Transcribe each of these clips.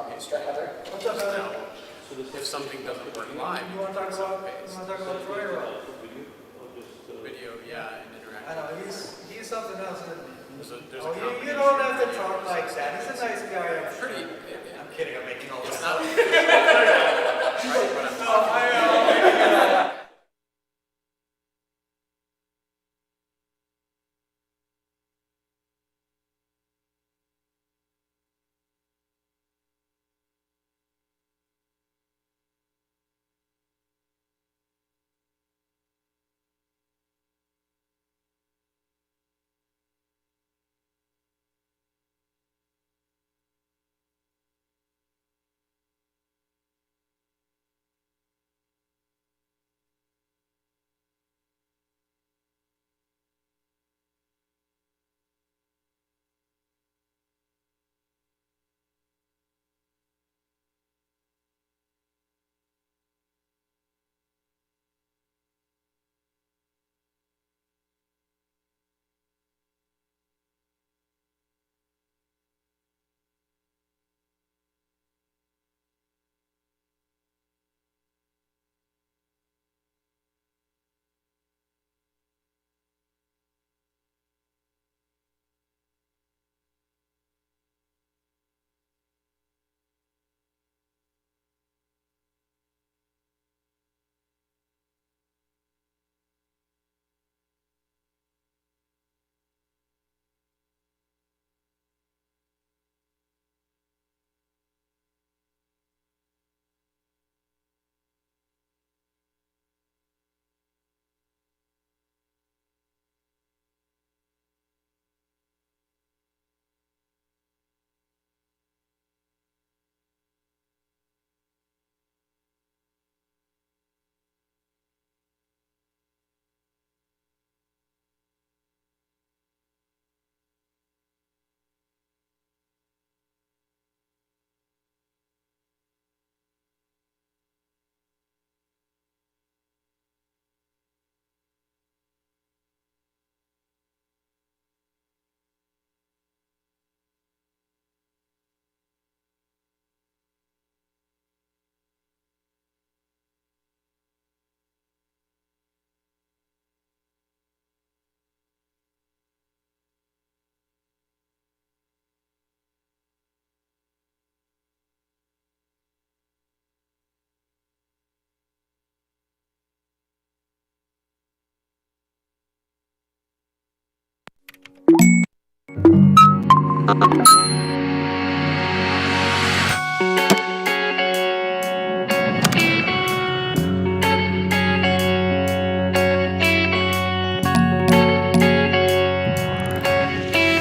Heather. What's up, Heather? If something doesn't work live, You want to talk about Troy or what? video, yeah, and interaction. I know, he's something else, isn't he? There's a Oh, you combination. don't have to talk like that. He's a nice guy. Pretty. I'm kidding, I'm making all this It's up. not. Right, but I'm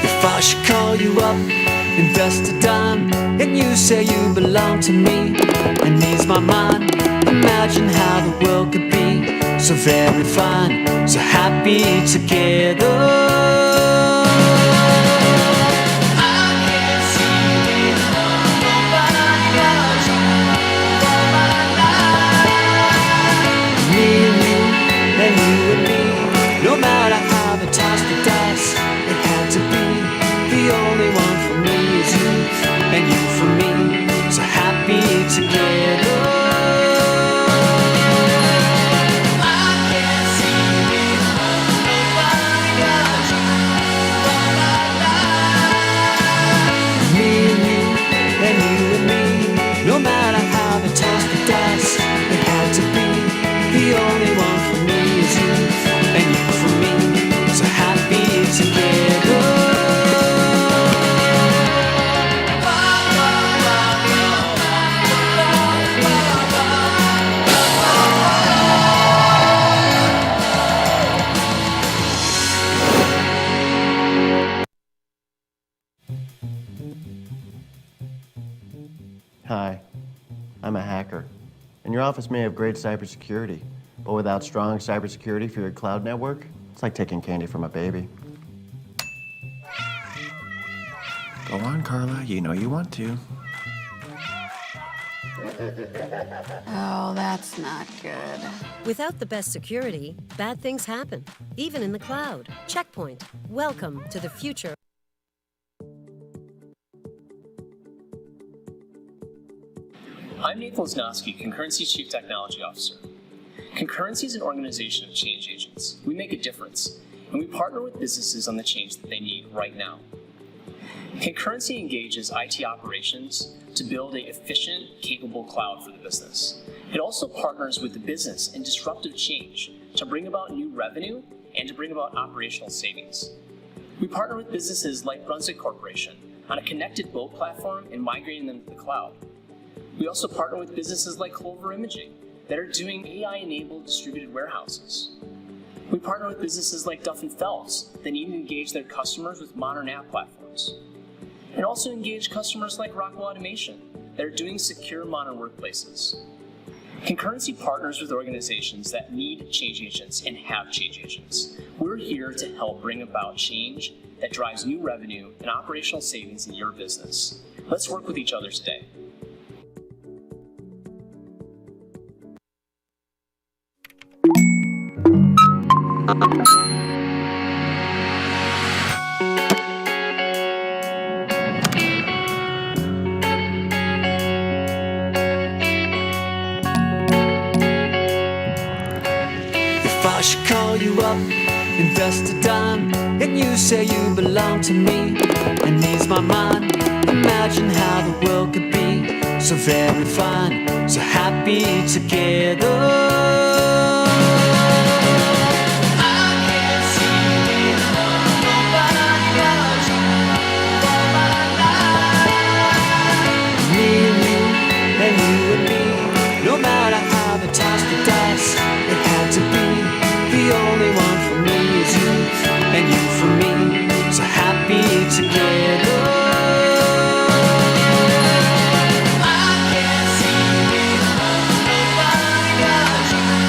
If I should call you up, invest a dime, and you say you belong to me, and ease my mind, imagine how the world could be so very fine, so happy together. No matter how the toss the dice, it had to be. The only one for me is you, and you for me, so happy together. I can't see it, nobody else, all my life. Me and you, and you and me. No matter how the toss the dice, it had to be. The only one for me is you, and you for me, so happy together. Hi, I'm a hacker, and your office may have great cybersecurity, but without strong cybersecurity for your cloud network, it's like taking candy from a baby. Go on, Carla, you know you want to. Oh, that's not good. Without the best security, bad things happen, even in the cloud. Checkpoint. Welcome to the future. I'm Nathan Wisnowski, Concurrency's Chief Technology Officer. Concurrency is an organization of change agents. We make a difference, and we partner with businesses on the change that they need right now. Concurrency engages IT operations to build an efficient, capable cloud for the business. It also partners with the business in disruptive change to bring about new revenue and to bring about operational savings. We partner with businesses like Brunswick Corporation on a connected boat platform and migrating them to the cloud. We also partner with businesses like Clover Imaging that are doing AI-enabled distributed warehouses. We partner with businesses like Duff & Phelps that need to engage their customers with modern app platforms. And also engage customers like Rockwell Automation that are doing secure modern workplaces. Concurrency partners with organizations that need change agents and have change agents. We're here to help bring about change that drives new revenue and operational savings in your business. Let's work with each other today. If I should call you up, invest a dime, and you say you belong to me, and ease my mind, imagine how the world could be so very fine, so happy together. No matter how they toss the dice, it had to be. The only one for me is you, and you for me, so happy together. I can't see nobody else.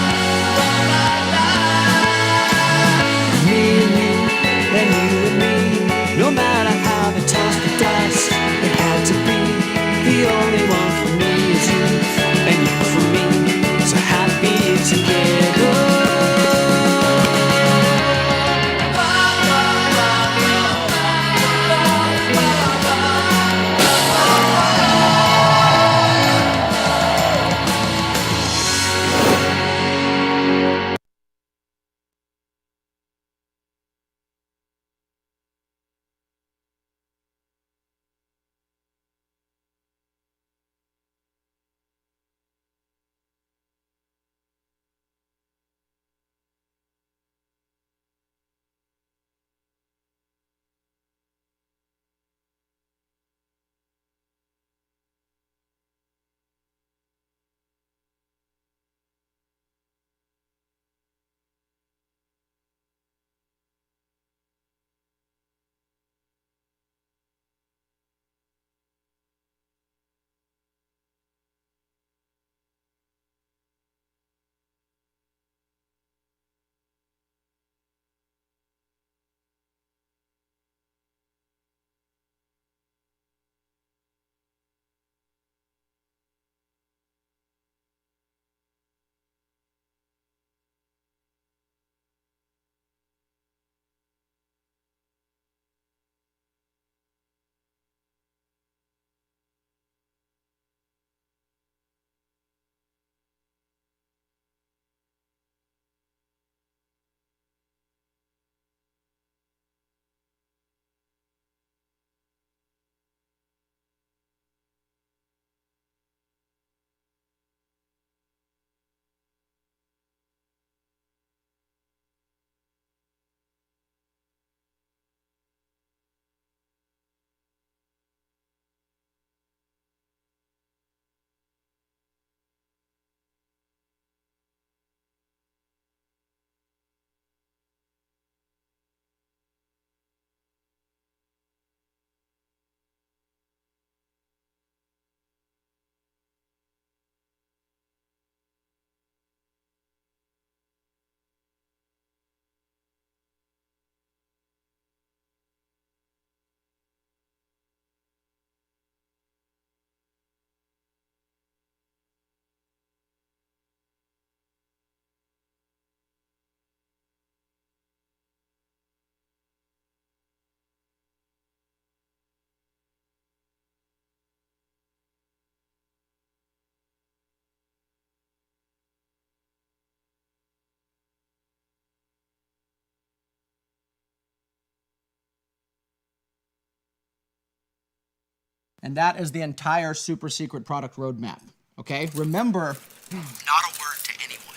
And that is the entire super secret product roadmap. Okay? Remember, Not a word to anyone.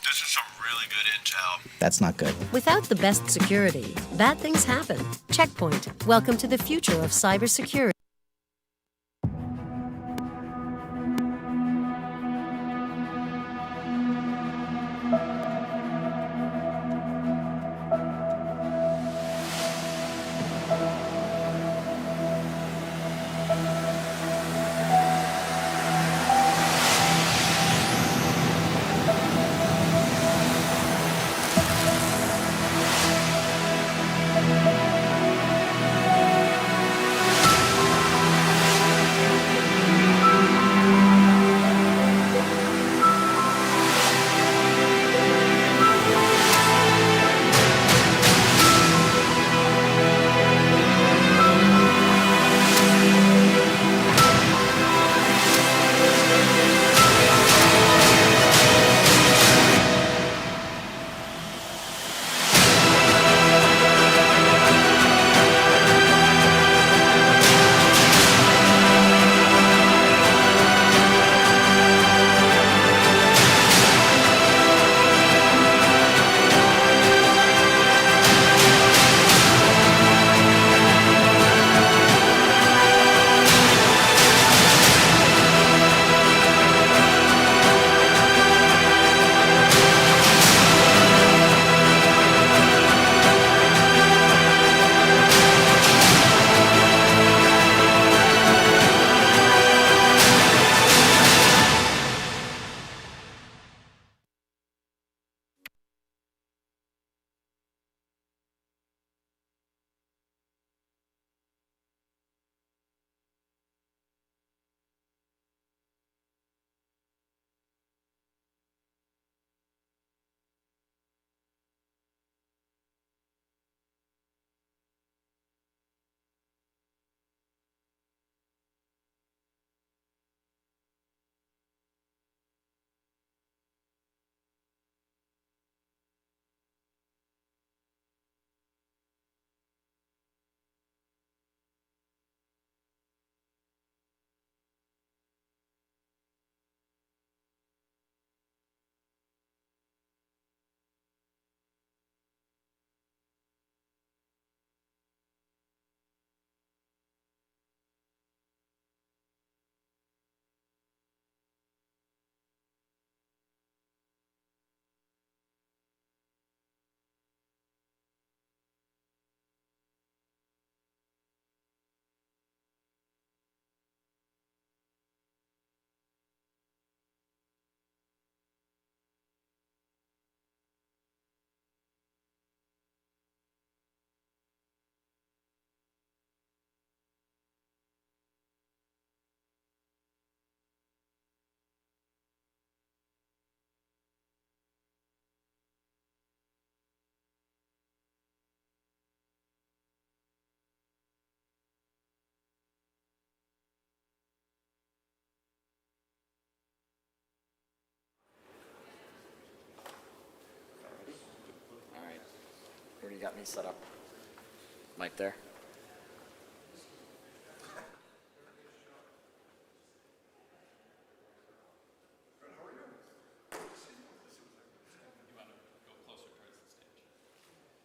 This is some really good intel. that's not good. Without the best security, bad things happen. Checkpoint. Welcome to the future of cybersecurity. All right. Where do you got me set up? Mic there.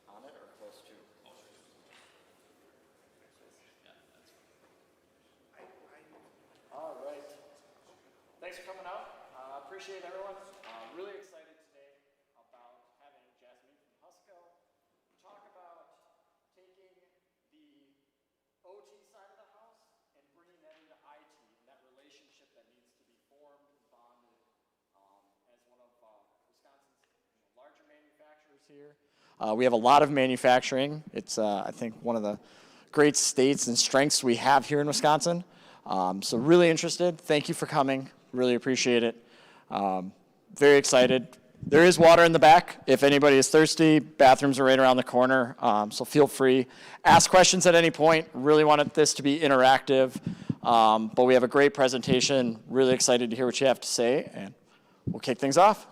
On it or close to? All right. Thanks for coming out. Appreciate everyone. Really excited today about having Jasmeet from Husco talk about taking the OT side of the house and bringing that into IT, and that relationship that needs to be formed and bonded as one of Wisconsin's larger manufacturers here. We have a lot of manufacturing. It's, I think, one of the great states and strengths we have here in Wisconsin. So really interested. Thank you for coming. Really appreciate it. Very excited. There is water in the back. If anybody is thirsty, bathrooms are right around the corner. So feel free. Ask questions at any point. Really wanted this to be interactive. But we have a great presentation. Really excited to hear what you have to say. And we'll kick things off.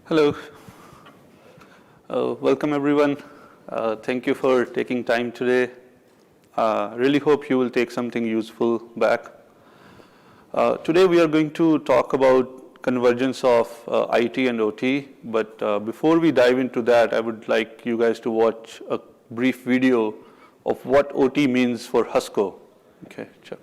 Hello. Welcome, everyone. Thank you for taking time today. Really hope you will take something useful back. Today we are going to talk about convergence of IT and OT, but before we dive into that, I would like you guys to watch a brief video of what OT means for Husco. Okay, check.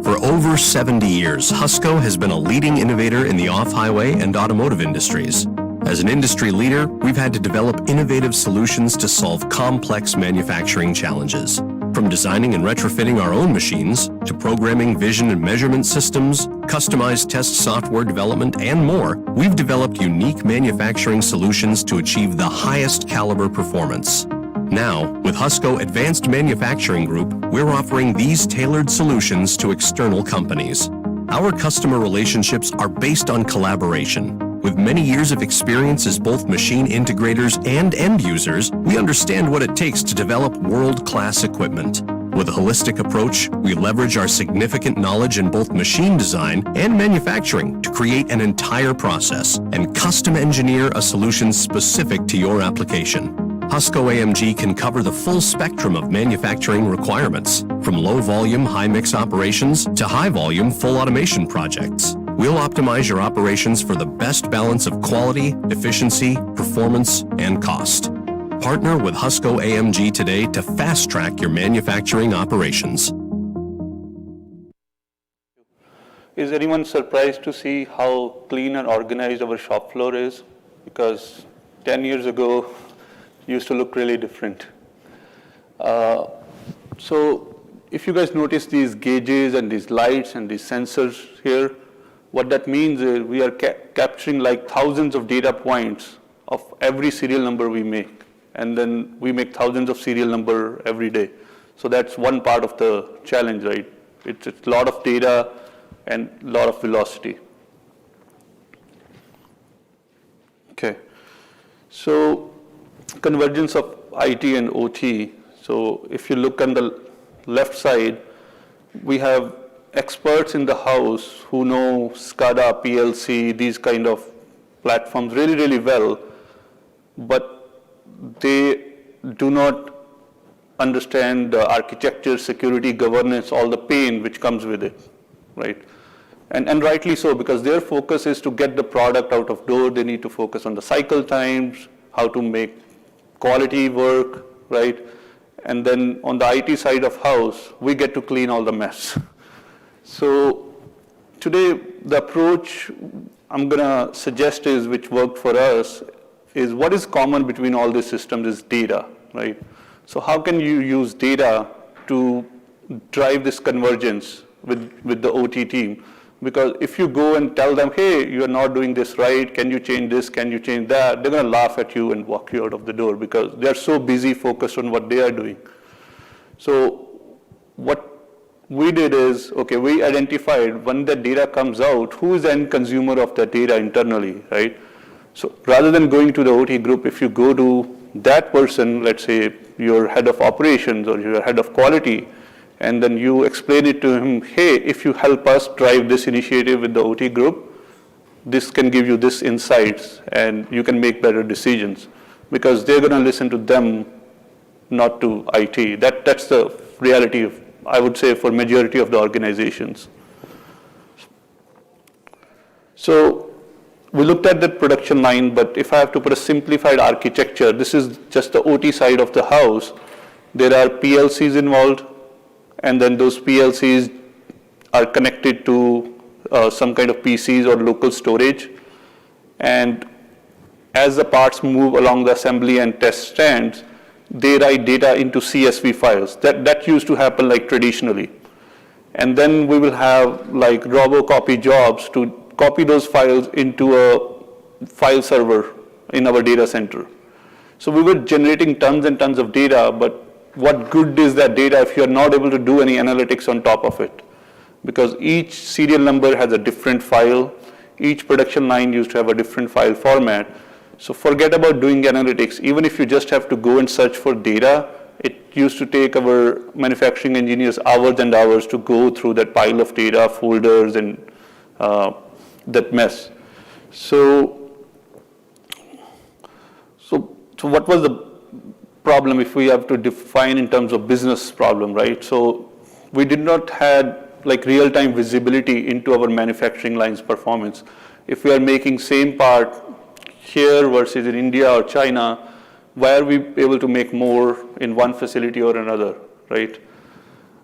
For over 70 years, Husco has been a leading innovator in the off-highway and automotive industries. As an industry leader, we've had to develop innovative solutions to solve complex manufacturing challenges. From designing and retrofitting our own machines, to programming vision and measurement systems, customized test software development, and more, we've developed unique manufacturing solutions to achieve the highest caliber performance. Now, with Husco Advanced Manufacturing Group, we're offering these tailored solutions to external companies. Our customer relationships are based on collaboration. With many years of experience as both machine integrators and end users, we understand what it takes to develop world-class equipment. With a holistic approach, we leverage our significant knowledge in both machine design and manufacturing to create an entire process and custom engineer a solution specific to your application. Husco AMG can cover the full spectrum of manufacturing requirements, from low-volume, high-mix operations to high-volume, full automation projects. We'll optimize your operations for the best balance of quality, efficiency, performance, and cost. Partner with Husco AMG today to fast-track your manufacturing operations. Is anyone surprised to see how clean and organized our shop floor is? Because 10 years ago, it used to look really different. So if you guys notice these gauges and these lights and these sensors here, what that means is we are capturing like thousands of data points of every serial number we make. And then we make thousands of serial number every day. So that's one part of the challenge, right? It's a lot of data and a lot of velocity. Okay. So convergence of IT and OT. So if you look on the left side, we have experts in the house who know SCADA, PLC, these kind of platforms really, really well, but they do not understand the architecture, security, governance, all the pain which comes with it, right? And rightly so, because their focus is to get the product out of door. They need to focus on the cycle times, how to make quality work, right? And then on the IT side of house, we get to clean all the mess. So today, the approach I'm gonna suggest is, which worked for us, is what is common between all these systems is data, right? So how can you use data to drive this convergence with the OT team? Because if you go and tell them, hey, you're not doing this right, can you change this, can you change that? They're gonna laugh at you and walk you out of the door because they're so busy focused on what they are doing. So what we did is, okay, we identified when the data comes out, who is the end consumer of that data internally, right? So rather than going to the OT group, if you go to that person, let's say your head of operations or your head of quality, and then you explain it to him, hey, if you help us drive this initiative with the OT group, this can give you this insights and you can make better decisions, because they're gonna listen to them, not to IT. That's the reality of, I would say, for majority of the organizations. So we looked at the production line, but if I have to put a simplified architecture, this is just the OT side of the house. There are PLCs involved, and then those PLCs are connected to some kind of PCs or local storage. And as the parts move along the assembly and test stands, they write data into CSV files. That used to happen like traditionally. And then we will have like robocopy jobs to copy those files into a file server in our data center. So we were generating tons and tons of data, but what good is that data if you're not able to do any analytics on top of it? Because each serial number has a different file. Each production line used to have a different file format. So forget about doing analytics. Even if you just have to go and search for data, it used to take our manufacturing engineers hours and hours to go through that pile of data, folders, and that mess. So what was the problem if we have to define in terms of business problem, right? So we did not have like real-time visibility into our manufacturing line's performance. If we are making same part here versus in India or China, why are we able to make more in one facility or another, right?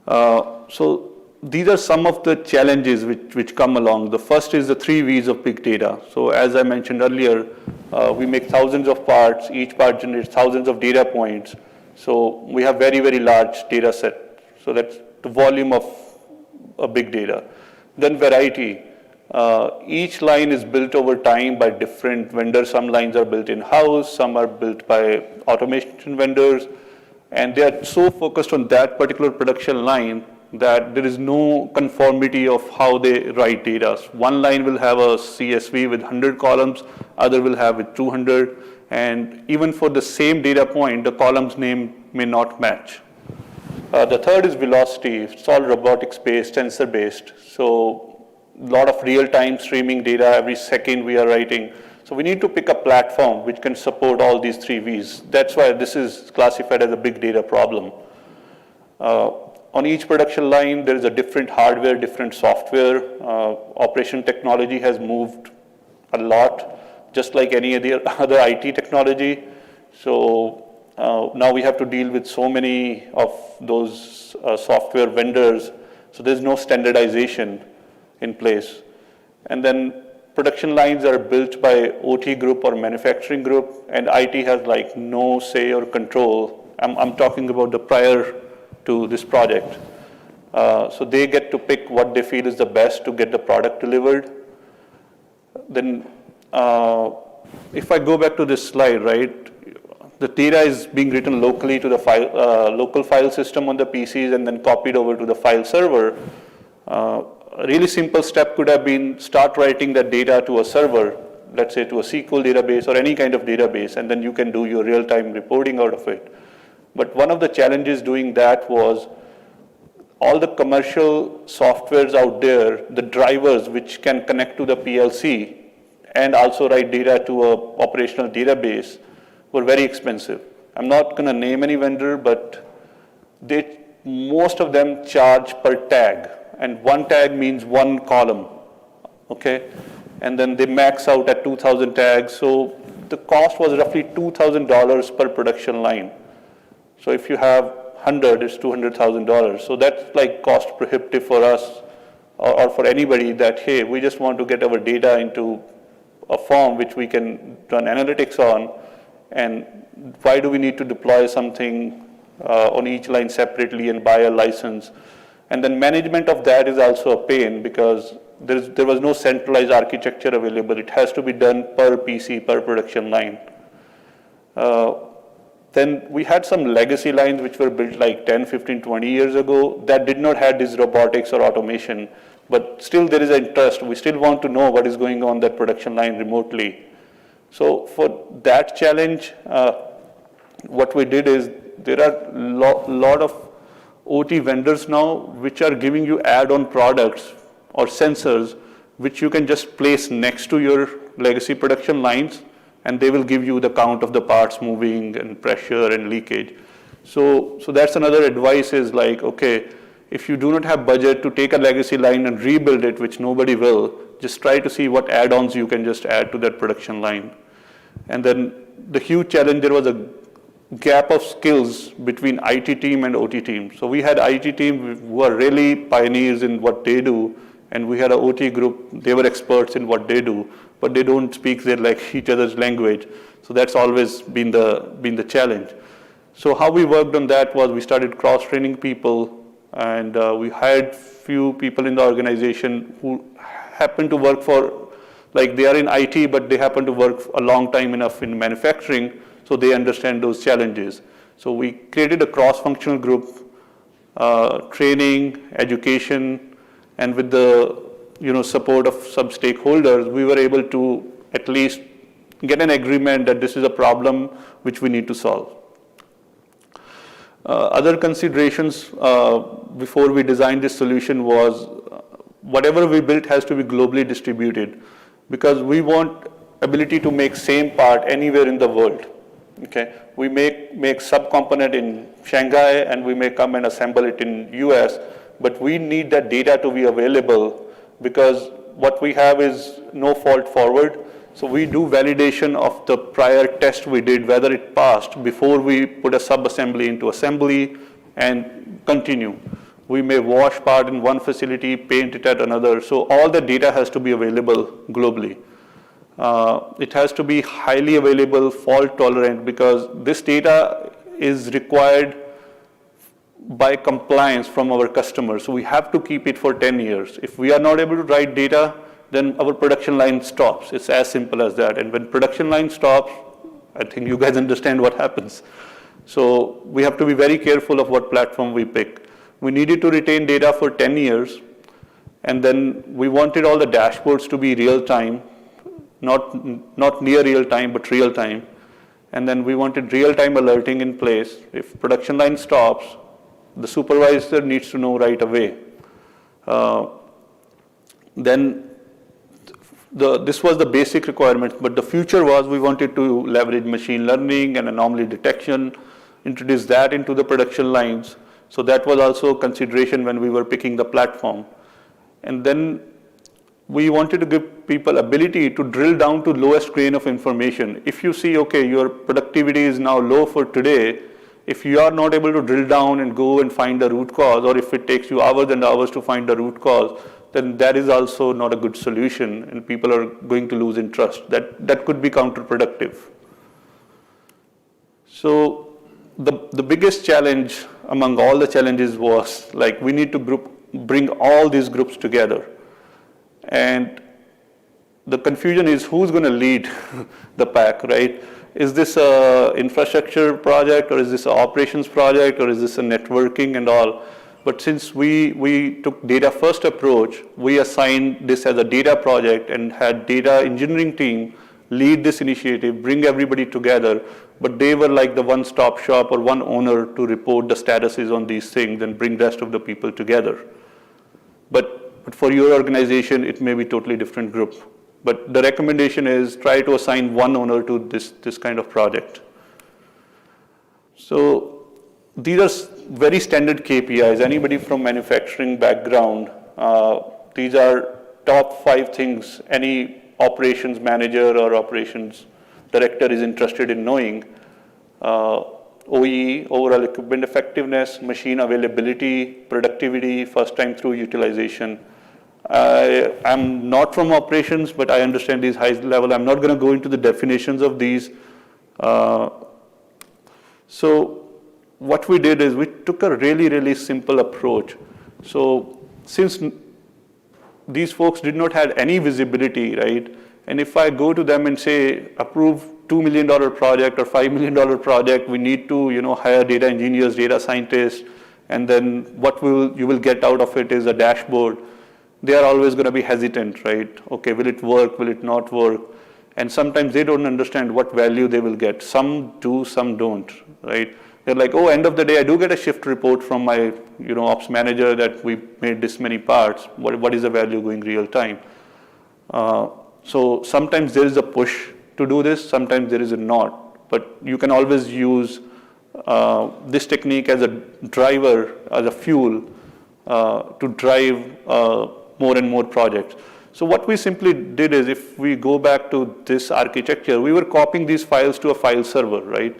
So these are some of the challenges which come along. The first is the 3 V's of big data. So as I mentioned earlier, we make thousands of parts, each part generates thousands of data points. So we have very, very large data set. So that's the volume of a big data. Then variety. Each line is built over time by different vendors. Some lines are built in-house, some are built by automation vendors, and they are so focused on that particular production line that there is no conformity of how they write data. One line will have a CSV with 100 columns, other will have with 200, and even for the same data point, the column's name may not match. The third is velocity. It's all robotics-based, sensor-based. So a lot of real-time streaming data every second we are writing. So we need to pick a platform which can support all these 3 V's. That's why this is classified as a big data problem. On each production line, there is a different hardware, different software. Operation technology has moved a lot, just like any other IT technology. So now we have to deal with so many of those software vendors. So there's no standardization in place. And then production lines are built by OT group or manufacturing group, and IT has like no say or control. I'm talking about the prior to this project. So they get to pick what they feel is the best to get the product delivered. Then if I go back to this slide, right, the data is being written locally to the local file system on the PCs and then copied over to the file server. A really simple step could have been start writing that data to a server, let's say to a SQL database or any kind of database, and then you can do your real-time reporting out of it. But one of the challenges doing that was all the commercial softwares out there, the drivers which can connect to the PLC and also write data to an operational database were very expensive. I'm not going to name any vendor, but most of them charge per tag. And one tag means one column, okay? And then they max out at 2,000 tags. So the cost was roughly $2,000 per production line. So if you have 100, it's $200,000. So that's like cost prohibitive for us or for anybody that, hey, we just want to get our data into a form which we can run analytics on, and why do we need to deploy something on each line separately and buy a license? And then management of that is also a pain because there was no centralized architecture available. It has to be done per PC, per production line. Then we had some legacy lines which were built like 10, 15, 20 years ago that did not have this robotics or automation, but still there is an interest. We still want to know what is going on that production line remotely. So for that challenge, what we did is there are lot of OT vendors now which are giving you add-on products or sensors which you can just place next to your legacy production lines, and they will give you the count of the parts moving and pressure and leakage. So that's another advice is like, okay, if you do not have budget to take a legacy line and rebuild it, which nobody will, just try to see what add-ons you can just add to that production line. And then the huge challenge, there was a gap of skills between IT team and OT team. So we had IT team who are really pioneers in what they do, and we had an OT group, they were experts in what they do, but they don't speak their like each other's language. So that's always been the challenge. So how we worked on that was we started cross-training people, and we hired few people in the organization who happen to work for, like they are in IT, but they happen to work a long time enough in manufacturing, so they understand those challenges. So we created a cross-functional group, training, education, and with the support of some stakeholders, we were able to at least get an agreement that this is a problem which we need to solve. Other considerations before we designed this solution was whatever we built has to be globally distributed, because we want ability to make same part anywhere in the world. Okay, we make sub-component in Shanghai and we may come and assemble it in US, but we need that data to be available because what we have is no fault forward. So we do validation of the prior test we did, whether it passed before we put a sub-assembly into assembly and continue. We may wash part in one facility, paint it at another. So all the data has to be available globally. It has to be highly available, fault tolerant, because this data is required by compliance from our customers. So we have to keep it for 10 years. If we are not able to write data, then our production line stops. It's as simple as that. And when production line stops, I think you guys understand what happens. So we have to be very careful of what platform we pick. We needed to retain data for 10 years. And then we wanted all the dashboards to be real time. Not near real time, but real time. And then we wanted real-time alerting in place. If production line stops, the supervisor needs to know right away. Then this was the basic requirement, but the future was we wanted to leverage machine learning and anomaly detection, introduce that into the production lines. So that was also a consideration when we were picking the platform. And then we wanted to give people ability to drill down to lowest grain of information. If you see, okay, your productivity is now low for today, if you are not able to drill down and go and find the root cause, or if it takes you hours and hours to find the root cause, then that is also not a good solution, and people are going to lose interest. That could be counterproductive. So the biggest challenge among all the challenges was like we need to bring all these groups together. And the confusion is who's going to lead the pack, right? Is this an infrastructure project, or is this an operations project, or is this a networking and all? But since we took data first approach, we assigned this as a data project and had data engineering team lead this initiative, bring everybody together, but they were like the one-stop shop or one owner to report the statuses on these things and bring the rest of the people together. But for your organization, it may be totally different group. But the recommendation is try to assign one owner to this kind of project. So these are very standard KPIs. Anybody from manufacturing background, these are top 5 things any operations manager or operations director is interested in knowing. OEE, overall equipment effectiveness, machine availability, productivity, first time through utilization. I'm not from operations, but I understand these high level. I'm not going to go into the definitions of these. So what we did is we took a really, really simple approach. So since these folks did not have any visibility, right? And if I go to them and say, approve $2 million project or $5 million project, we need to hire data engineers, data scientists, and then what you will get out of it is a dashboard. They are always going to be hesitant, right? Okay, will it work? Will it not work? And sometimes they don't understand what value they will get. Some do, some don't, right? They're like, oh, end of the day, I do get a shift report from my ops manager that we made this many parts. What is the value going real time? So sometimes there is a push to do this, sometimes there is a not. But you can always use this technique as a driver, as a fuel to drive more and more projects. So what we simply did is, if we go back to this architecture, we were copying these files to a file server, right?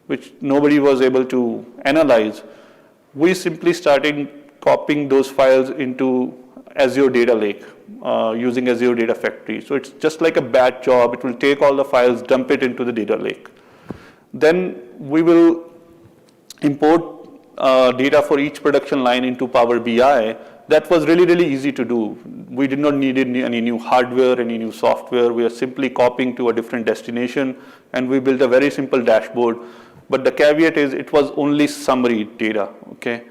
Which nobody was able to analyze. We simply started copying those files into Azure Data Lake using Azure Data Factory. So it's just like a batch job. It will take all the files, dump it into the data lake. Then we will import data for each production line into Power BI. That was really, really easy to do. We did not need any new hardware, any new software. We are simply copying to a different destination, and we built a very simple dashboard. But the caveat is it was only summary data, okay?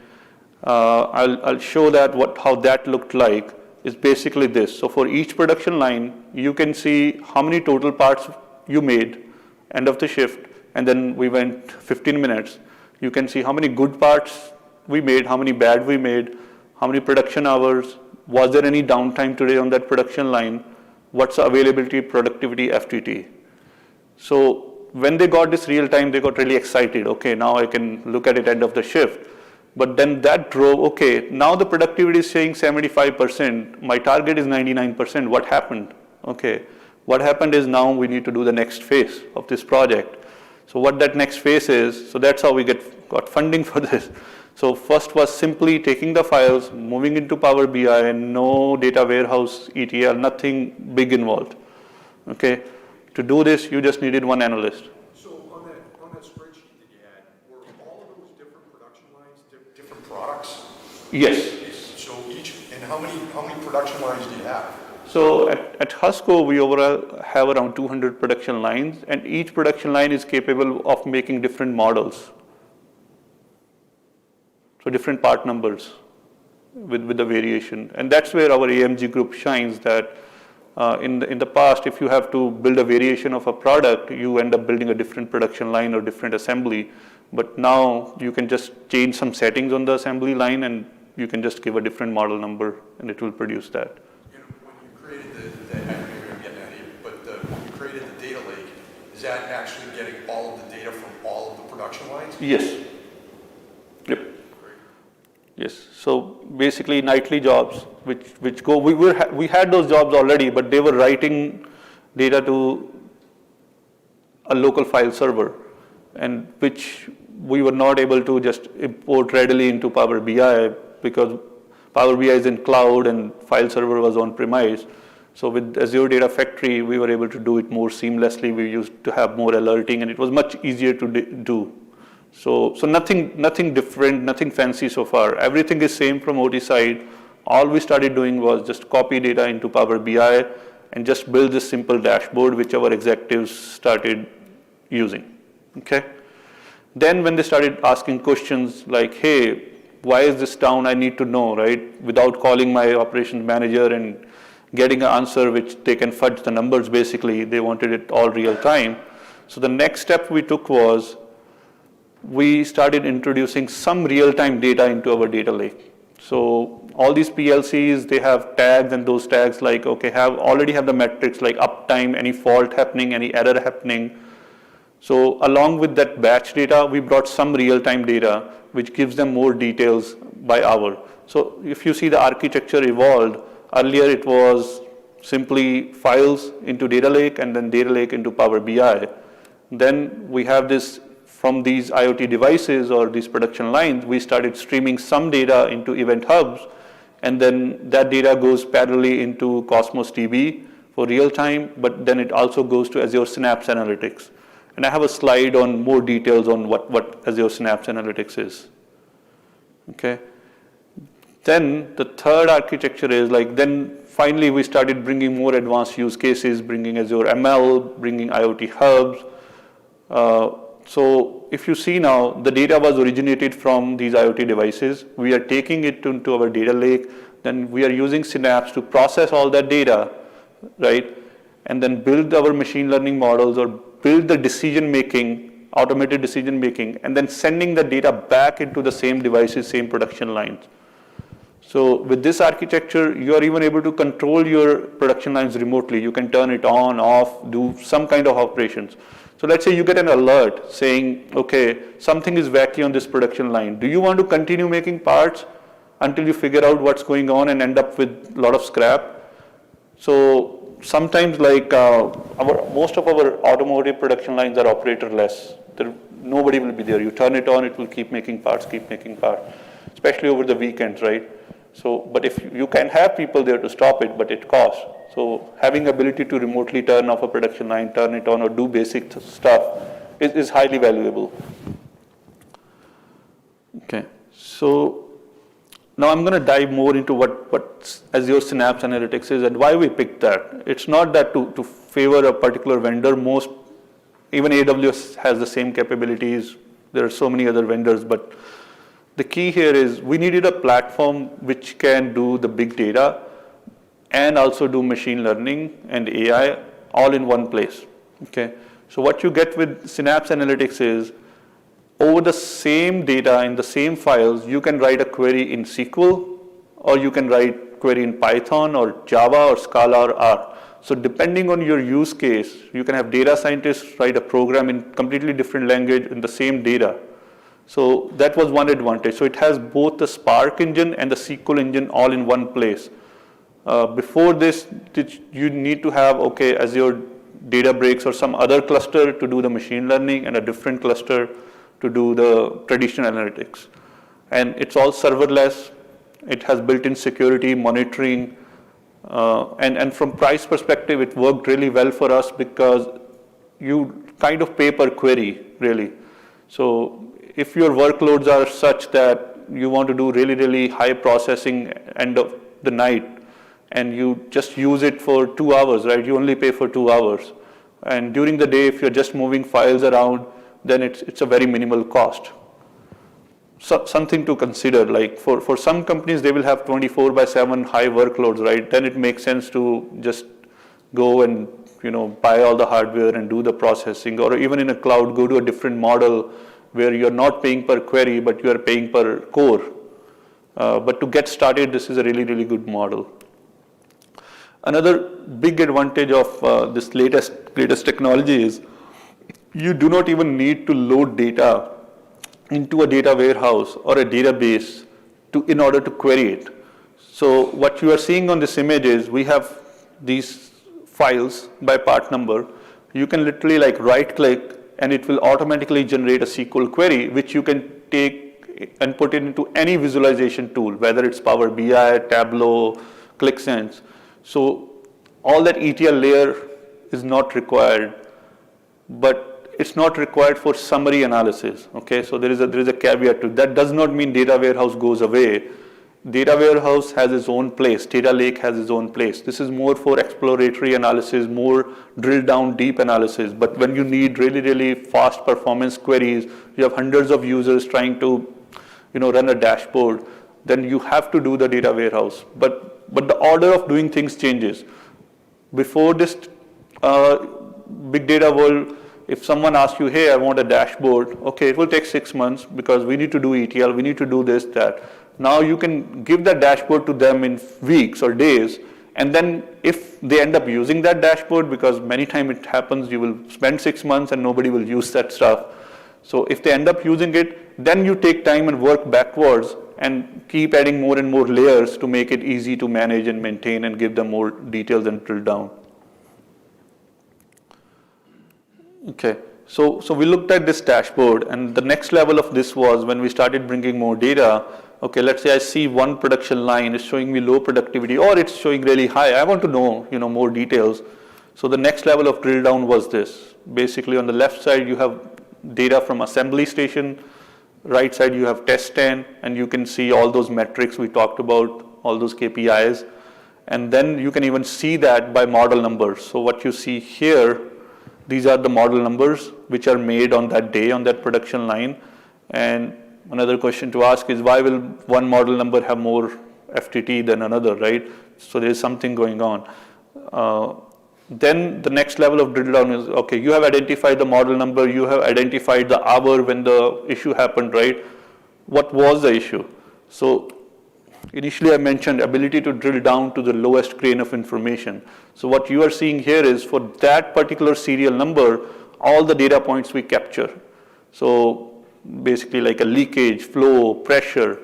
I'll show that how that looked like is basically this. So for each production line, you can see how many total parts you made, end of the shift, and then we went 15 minutes. You can see how many good parts we made, how many bad we made, how many production hours, Was there any downtime today on that production line? What's the availability, productivity, FTT? So when they got this real time, they got really excited. Okay, now I can look at it end of the shift. But then that drove, okay, now the productivity is saying 75%, my target is 99%, what happened? Okay, what happened is now we need to do the next phase of this project. So what that next phase is, so that's how we got funding for this. So first was simply taking the files, moving into Power BI, and no data warehouse, ETL, nothing big involved. Okay, to do this, you just needed one analyst. So on that spreadsheet that you had, were all of those different production lines, different products? Yes. So and how many production lines do you have? So at Husco, we overall have around 200 production lines, and each production line is capable of making different models. So different part numbers with the variation. And that's where our AMG group shines, that in the past, if you have to build a variation of a product, you end up building a different production line or different assembly. But now you can just change some settings on the assembly line, and you can just give a different model number, and it will produce that. When you created the data lake, is that actually getting all of the data from all of the production lines? Yes. Yep. Yes. So basically, nightly jobs, which go, we had those jobs already, but they were writing data to a local file server, and which we were not able to just import readily into Power BI because Power BI is in cloud and file server was on premise. So with Azure Data Factory, we were able to do it more seamlessly. We used to have more alerting, and it was much easier to do. So nothing different, nothing fancy so far. Everything is same from OT side. All we started doing was just copy data into Power BI and just build this simple dashboard which our executives started using. Okay. Then when they started asking questions like, hey, why is this down? I need to know, right? Without calling my operations manager and getting an answer which they can fudge the numbers basically. They wanted it all real time. So the next step we took was we started introducing some real-time data into our data lake. So all these PLCs, they have tags, and those tags like, okay, already have the metrics like uptime, any fault happening, any error happening. So along with that batch data, we brought some real-time data, which gives them more details by hour. So if you see the architecture evolved, earlier it was simply files into data lake and then data lake into Power BI. Then we have this from these IoT devices or these production lines, we started streaming some data into event hubs, and then that data goes parallelly into Cosmos DB for real time, but then it also goes to Azure Synapse Analytics. And I have a slide on more details on what Azure Synapse Analytics is. Okay. Then the third architecture is like, then finally we started bringing more advanced use cases, bringing Azure ML, bringing IoT hubs. So if you see now, the data was originated from these IoT devices. We are taking it into our data lake. Then we are using Synapse to process all that data, right? And then build our machine learning models or build the decision making, automated decision making, and then sending the data back into the same devices, same production lines. So with this architecture, you are even able to control your production lines remotely. You can turn it on, off, do some kind of operations. So let's say you get an alert saying, okay, something is wacky on this production line. Do you want to continue making parts until you figure out what's going on and end up with a lot of scrap? So sometimes like most of our automotive production lines are operatorless. Nobody will be there. You turn it on, it will keep making parts, especially over the weekends, right? So, but if you can have people there to stop it, but it costs. So having ability to remotely turn off a production line, turn it on, or do basic stuff is highly valuable. Okay, so now I'm going to dive more into what Azure Synapse Analytics is and why we picked that. It's not that to favor a particular vendor. Even AWS has the same capabilities. There are so many other vendors, but the key here is we needed a platform which can do the big data and also do machine learning and AI all in one place. Okay, so what you get with Synapse Analytics is over the same data in the same files, you can write a query in SQL or you can write query in Python or Java or Scala or R. So depending on your use case, you can have data scientists write a program in completely different language in the same data. So that was one advantage. So it has both the Spark engine and the SQL engine all in one place. Before this, you need to have, okay, Azure Databricks or some other cluster to do the machine learning and a different cluster to do the traditional analytics. And it's all serverless. It has built-in security, monitoring, and from price perspective, it worked really well for us because you kind of pay per query, really. So if your workloads are such that you want to do really, really high processing end of the night, and you just use it for 2 hours, right? You only pay for 2 hours. And during the day, if you're just moving files around, then it's a very minimal cost. So, something to consider, like for some companies, they will have 24/7 high workloads, right? Then it makes sense to just go and buy all the hardware and do the processing, or even in a cloud, go to a different model where you're not paying per query, but you are paying per core. But to get started, this is a really, really good model. Another big advantage of this latest technology is you do not even need to load data into a data warehouse or a database in order to query it. So what you are seeing on this image is we have these files by part number. You can literally right click and it will automatically generate a SQL query, which you can take and put it into any visualization tool, whether it's Power BI, Tableau, ClickSense. So all that ETL layer is not required, but it's not required for summary analysis. Okay, so there is a caveat to that. Does not mean data warehouse goes away. Data warehouse has its own place. Data lake has its own place. This is more for exploratory analysis, more drill down deep analysis. But when you need really, really fast performance queries, you have hundreds of users trying to run a dashboard, then you have to do the data warehouse. But the order of doing things changes. Before this big data world, if someone asks you, hey, I want a dashboard, okay, it will take 6 months because we need to do ETL, we need to do this, that. Now you can give that dashboard to them in weeks or days, and then if they end up using that dashboard, because many times it happens, you will spend 6 months and nobody will use that stuff. So if they end up using it, then you take time and work backwards and keep adding more and more layers to make it easy to manage and maintain and give them more details and drill down. Okay, so we looked at this dashboard, and the next level of this was when we started bringing more data. Okay, let's say I see one production line is showing me low productivity, or it's showing really high. I want to know, more details. So the next level of drill down was this. Basically, on the left side, you have data from assembly station. Right side, you have test stand, and you can see all those metrics we talked about, all those KPIs. And then you can even see that by model numbers. So what you see here, these are the model numbers which are made on that day on that production line. And another question to ask is, why will one model number have more FTT than another, right? So there's something going on. Then the next level of drill down is, okay, you have identified the model number, you have identified the hour when the issue happened, right? What was the issue? So initially I mentioned ability to drill down to the lowest grain of information. So what you are seeing here is for that particular serial number, all the data points we capture. So basically like a leakage, flow, pressure.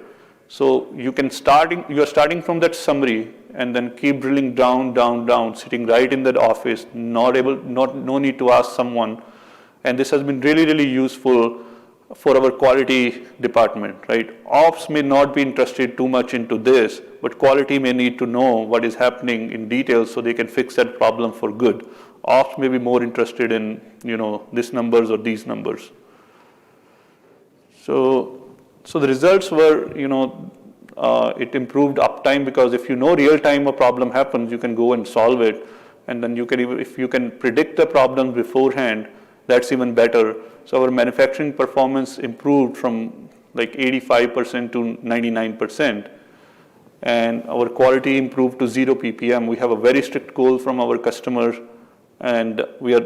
So you are starting from that summary and then keep drilling down, sitting right in that office, no need to ask someone. And this has been really, really useful for our quality department, right? Ops may not be interested too much into this, but quality may need to know what is happening in detail so they can fix that problem for good. Ops may be more interested in, these numbers or these numbers. So the results were, it improved uptime, because if you know real time a problem happens, you can go and solve it. And then you can even, if you can predict the problem beforehand, that's even better. So our manufacturing performance improved from like 85% to 99%. And our quality improved to 0 ppm. We have a very strict goal from our customers, and we are,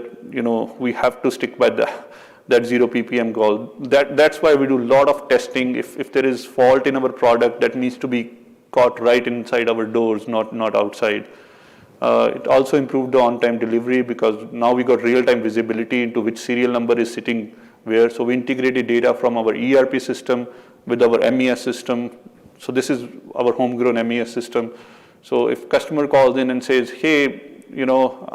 we have to stick by that 0 ppm goal. That's why we do a lot of testing. If there is fault in our product that needs to be caught right inside our doors, not outside. It also improved the on-time delivery because now we got real-time visibility into which serial number is sitting where. So we integrated data from our ERP system with our MES system. So this is our homegrown MES system. So if customer calls in and says, hey,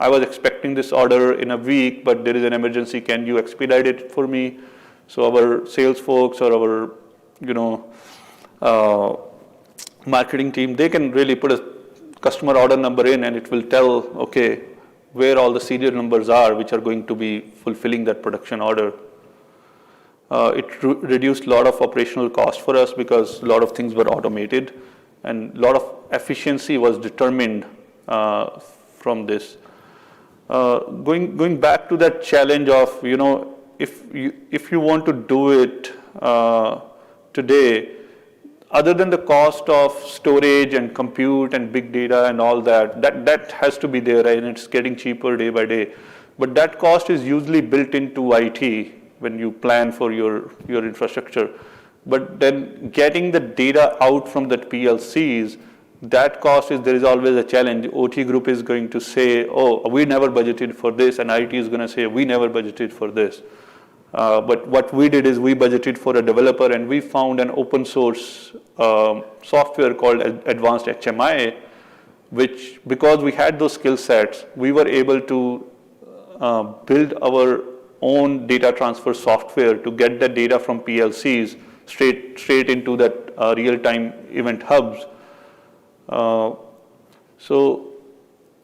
I was expecting this order in a week, but there is an emergency, can you expedite it for me? So our sales folks or our, marketing team, they can really put a customer order number in and it will tell, okay, where all the serial numbers are, which are going to be fulfilling that production order. It reduced a lot of operational cost for us because a lot of things were automated and a lot of efficiency was determined from this. Going back to that challenge of, if you want to do it today, other than the cost of storage and compute and big data and all that has to be there, and it's getting cheaper day by day. But that cost is usually built into IT when you plan for your infrastructure. But then getting the data out from the PLCs, that cost there is always a challenge. OT group is going to say, oh, we never budgeted for this, and IT is going to say, we never budgeted for this. But what we did is we budgeted for a developer, and we found an open source software called Advanced HMI, which, because we had those skill sets, we were able to build our own data transfer software to get the data from PLCs straight into that real-time event hubs. So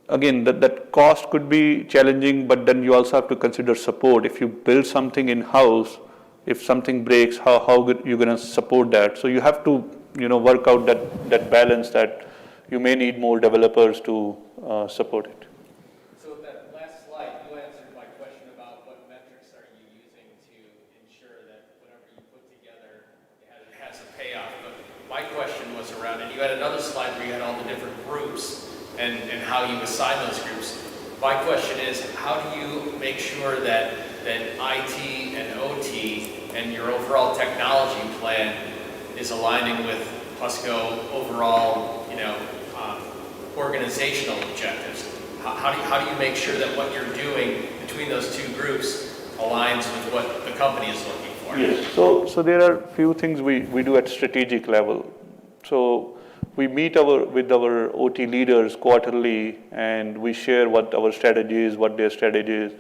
again, that cost could be challenging, but then you also have to consider support. If you build something in-house, if something breaks, how you're going to support that? So you have to, work out that balance that you may need more developers to support it. So that last slide, you answered my question about what metrics are you using to ensure that whatever you put together has a payoff. But my question was around, and you had another slide where you had all the different groups and how you assign those groups. My question is, how do you make sure that IT and OT and your overall technology plan is aligning with Husco overall, organizational objectives? How do you make sure that what you're doing between those two groups aligns with what the company is looking for? Yes. So there are a few things we do at strategic level. So we meet with our OT leaders quarterly, and we share what our strategy is, what their strategy is.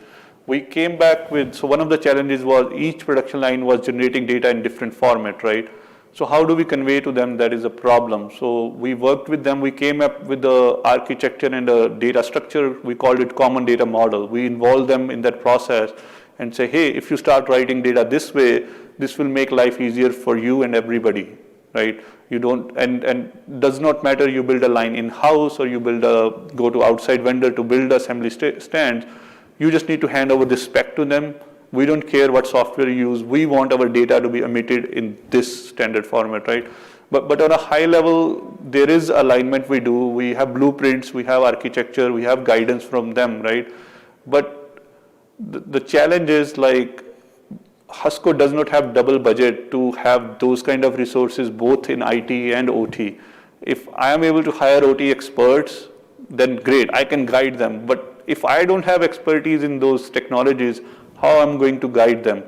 We came back with, so one of the challenges was each production line was generating data in different format, right? So how do we convey to them that is a problem? So we worked with them, we came up with the architecture and the data structure, we called it common data model. We involved them in that process and say, hey, if you start writing data this way, this will make life easier for you and everybody, right? You don't, and does not matter you build a line in-house or you go to outside vendor to build assembly stands, you just need to hand over the spec to them. We don't care what software you use. We want our data to be emitted in this standard format, right? But on a high level, there is alignment we do. We have blueprints, we have architecture, we have guidance from them, right? But the challenge is like, Husco does not have double budget to have those kind of resources both in IT and OT. If I am able to hire OT experts, then great, I can guide them. But if I don't have expertise in those technologies, how I'm going to guide them?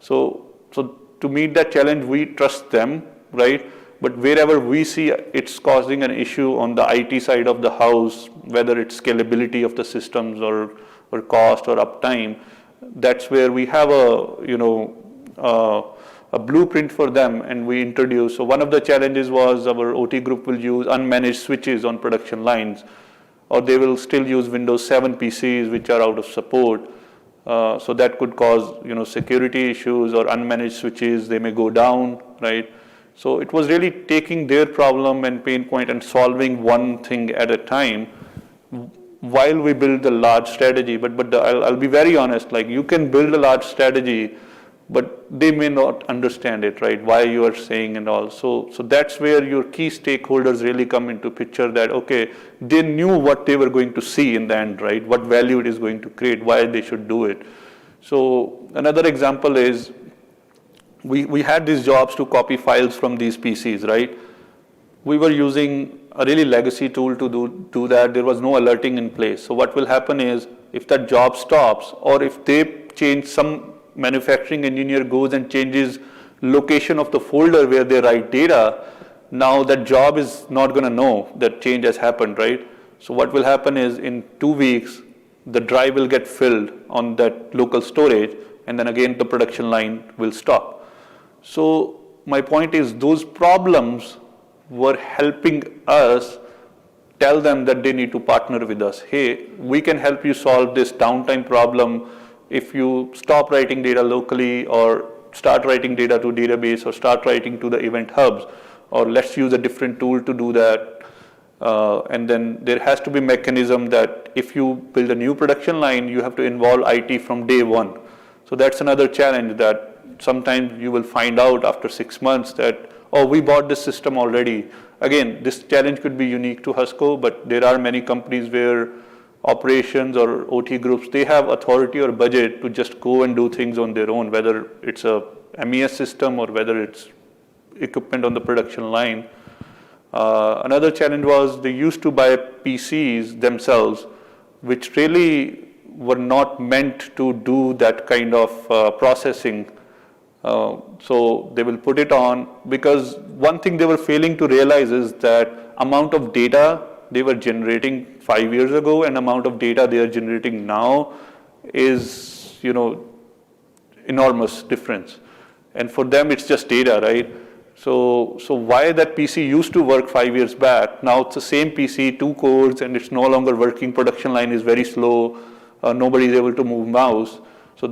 So to meet that challenge, we trust them, right? But wherever we see it's causing an issue on the IT side of the house, whether it's scalability of the systems or cost or uptime, that's where we have a blueprint for them, and we introduce. So one of the challenges was our OT group will use unmanaged switches on production lines, or they will still use Windows 7 PCs which are out of support. So that could cause security issues, or unmanaged switches, they may go down, right? So it was really taking their problem and pain point and solving one thing at a time while we build the large strategy. But I'll be very honest, like you can build a large strategy, but they may not understand it, right? Why you are saying and all. So that's where your key stakeholders really come into picture, that, okay, they knew what they were going to see in the end, right? What value it is going to create, why they should do it. So another example is, we had these jobs to copy files from these PCs, right? we were using a really legacy tool to do that. There was no alerting in place. So what will happen is, if that job stops, or if they change, some manufacturing engineer goes and changes location of the folder where they write data, now that job is not going to know that change has happened, right? So what will happen is, in 2 weeks, the drive will get filled on that local storage, and then again the production line will stop. So my point is, those problems were helping us tell them that they need to partner with us. Hey, we can help you solve this downtime problem if you stop writing data locally, or start writing data to database, or start writing to the event hubs, or let's use a different tool to do that. And then there has to be mechanism that if you build a new production line, you have to involve IT from day one. So that's another challenge, that sometimes you will find out after 6 months that, oh, we bought this system already. Again, this challenge could be unique to Husco, but there are many companies where operations or OT groups, they have authority or budget to just go and do things on their own, whether it's a MES system or whether it's equipment on the production line. Another challenge was, they used to buy PCs themselves, which really were not meant to do that kind of processing. So they will put it on, because one thing they were failing to realize is that amount of data they were generating 5 years ago and amount of data they are generating now is, enormous difference. And for them, it's just data, right? So why that PC used to work 5 years back, now it's the same PC, 2 cores, and it's no longer working, production line is very slow, nobody is able to move mouse. So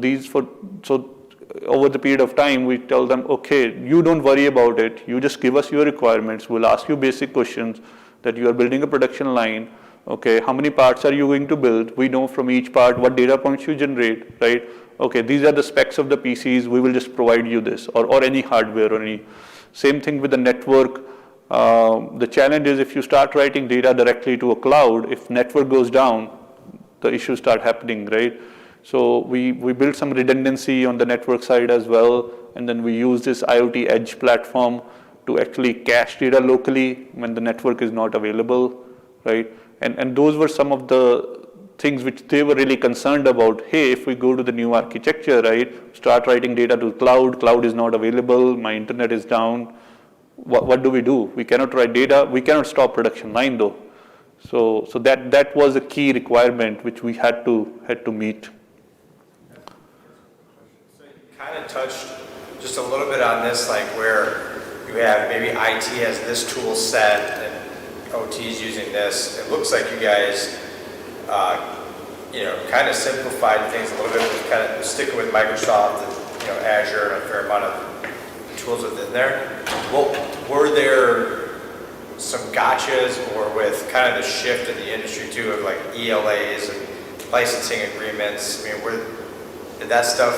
over the period of time, we tell them, okay, you don't worry about it, you just give us your requirements, we'll ask you basic questions, that you are building a production line, okay, how many parts are you going to build? We know from each part what data points you generate, right? Okay, these are the specs of the PCs, we will just provide you this, or any hardware, or any. Same thing with the network. The challenge is, if you start writing data directly to a cloud, if network goes down, the issues start happening, right? So we built some redundancy on the network side as well, and then we use this IoT Edge platform to actually cache data locally when the network is not available, right? And those were some of the things which they were really concerned about. Hey, if we go to the new architecture, right, start writing data to cloud is not available, my internet is down, what do? We cannot write data, we cannot stop production line though. So that was a key requirement which we had to meet. So you kind of touched just a little bit on this, like where you have maybe IT has this tool set and OT is using this. It looks like you guys, kind of simplified things a little bit with kind of sticking with Microsoft and Azure and a fair amount of tools within there. Well, were there some gotchas, or with kind of the shift in the industry too of like ELAs and licensing agreements? I mean, did that stuff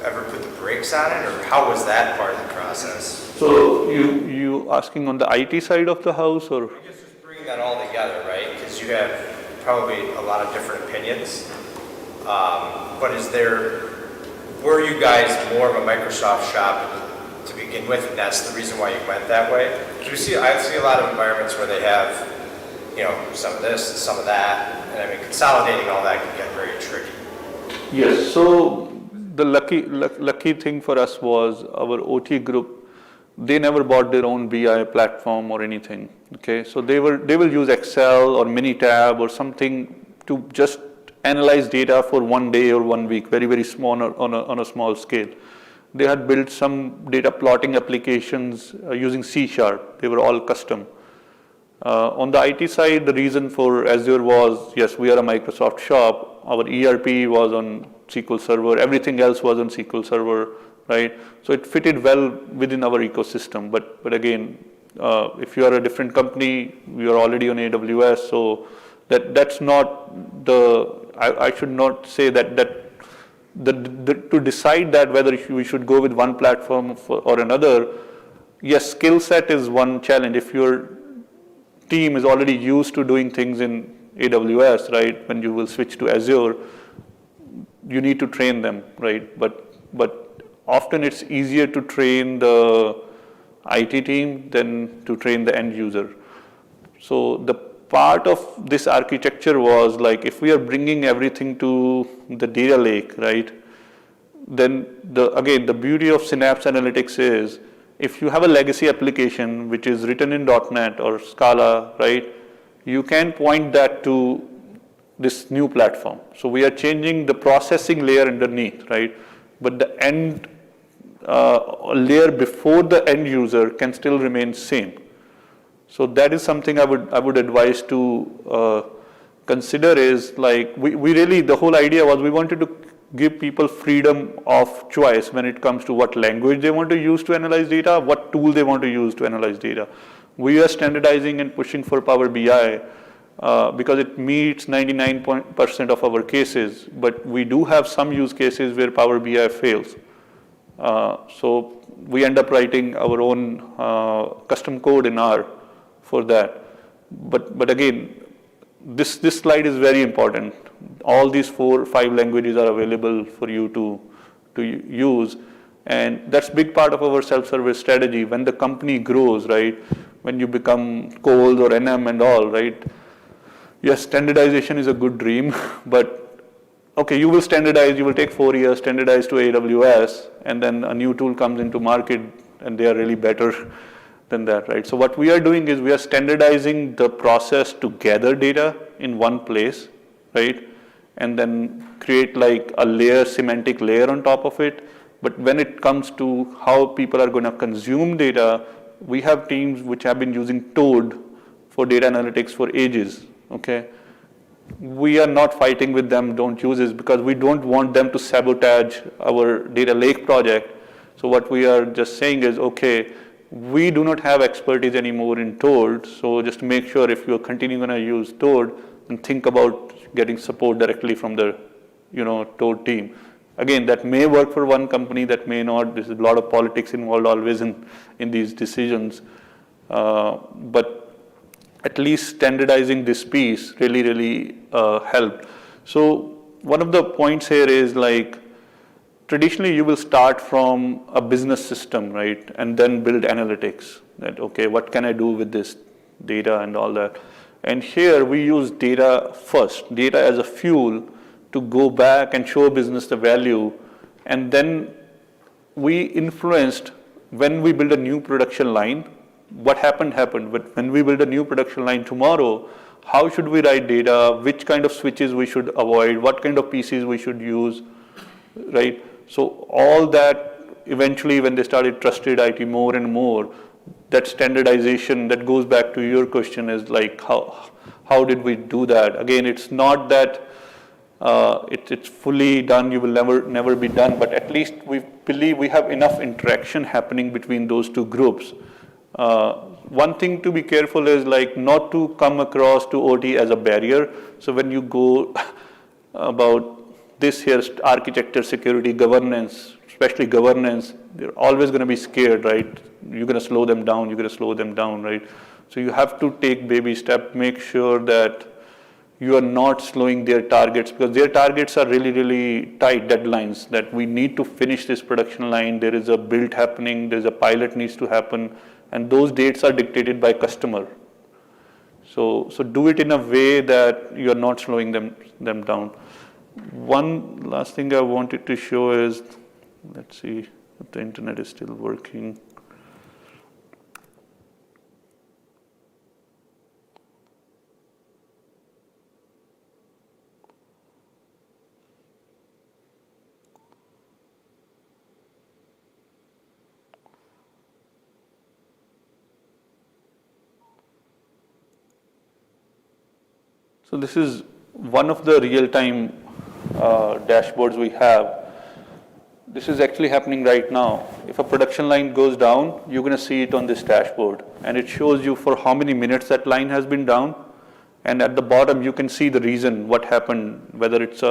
ever put the brakes on it, or how was that part of the process? So you asking on the IT side of the house, or? I guess just bringing that all together, right? Because you have probably a lot of different opinions. But were you guys more of a Microsoft shop to begin with, and that's the reason why you went that way? Because I see a lot of environments where they have, some of this and some of that, and I mean, consolidating all that can get very tricky. Yes, so the lucky thing for us was our OT group, they never bought their own BI platform or anything, okay? So they will use Excel or Minitab or something to just analyze data for 1 day or 1 week, very, very small on a small scale. They had built some data plotting applications using C#. They were all custom. On the IT side, the reason for Azure was, yes, we are a Microsoft shop. Our ERP was on SQL Server. Everything else was on SQL Server, right? So it fitted well within our ecosystem. But again, if you are a different company, we are already on AWS. So that's not I should not say that to decide that whether we should go with one platform or another. Yes, skill set is one challenge. If your team is already used to doing things in AWS, right, when you will switch to Azure, you need to train them, right? But often it's easier to train the IT team than to train the end user. So the part of this architecture was like, if we are bringing everything to the data lake, right? Then again, the beauty of Synapse Analytics is, if you have a legacy application which is written in .NET or Scala, right? You can point that to this new platform. So we are changing the processing layer underneath, right? But the end layer before the end user can still remain same. So that is something I would advise to consider. Is like, we really, the whole idea was we wanted to give people freedom of choice when it comes to what language they want to use to analyze data, what tool they want to use to analyze data. We are standardizing and pushing for Power BI because it meets 99% of our cases, but we do have some use cases where Power BI fails. So we end up writing our own custom code in R for that. But again, this slide is very important. All these 4 or 5 languages are available for you to use, and that's a big part of our self-service strategy. When the company grows, right, when you become Coles or NM and all, right, yes, standardization is a good dream, but okay, you will standardize, you will take 4 years, standardize to AWS, and then a new tool comes into market and they are really better than that, right? So what we are doing is we are standardizing the process to gather data in one place, right? And then create like a layer, semantic layer on top of it. But when it comes to how people are going to consume data, we have teams which have been using Toad for data analytics for ages, okay? We are not fighting with them, don't use this, because we don't want them to sabotage our data lake project. So what we are just saying is, okay, we do not have expertise anymore in Toad, so just make sure if you're continuing to use Toad, and think about getting support directly from the Toad team. Again, that may work for one company, that may not. There's a lot of politics involved always in these decisions. But at least standardizing this piece really helped. So one of the points here is like, traditionally you will start from a business system, right? And then build analytics. That, okay, what can I do with this data and all that? And here we use data first, data as a fuel to go back and show business the value. And then we influenced, when we build a new production line, what happened. But when we build a new production line tomorrow, how should we write data? Which kind of switches we should avoid? What kind of PCs we should use, right? So all that, eventually when they started trusted IT more and more, that standardization that goes back to your question is like, how did we do that? Again, it's not that it's fully done, you will never be done, but at least we believe we have enough interaction happening between those two groups. One thing to be careful is like not to come across to OT as a barrier. So when you go about this here, architecture, security, governance, especially governance, they're always going to be scared, right? You're going to slow them down, right? So you have to take baby steps, make sure that you are not slowing their targets, because their targets are really tight deadlines, that we need to finish this production line, there is a build happening, there's a pilot needs to happen, and those dates are dictated by customer. So do it in a way that you're not slowing them down. One last thing I wanted to show is, let's see if the internet is still working. So this is one of the real-time dashboards we have. This is actually happening right now. If a production line goes down, you're going to see it on this dashboard, and it shows you for how many minutes that line has been down. And at the bottom, you can see the reason, what happened, whether it's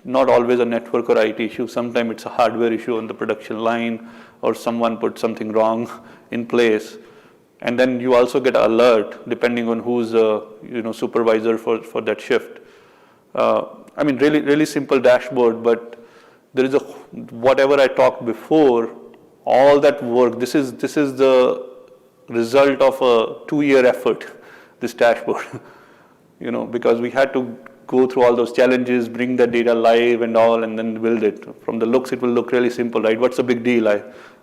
not always a network or IT issue. Sometimes it's a hardware issue on the production line, or someone put something wrong in place. And then you also get an alert depending on who's supervisor for that shift. I mean, really simple dashboard, but there is whatever I talked before all that work, this is the result of a 2-year effort, this dashboard, because we had to go through all those challenges, bring the data live and all, and then build it. From the looks, it will look really simple, right? What's the big deal?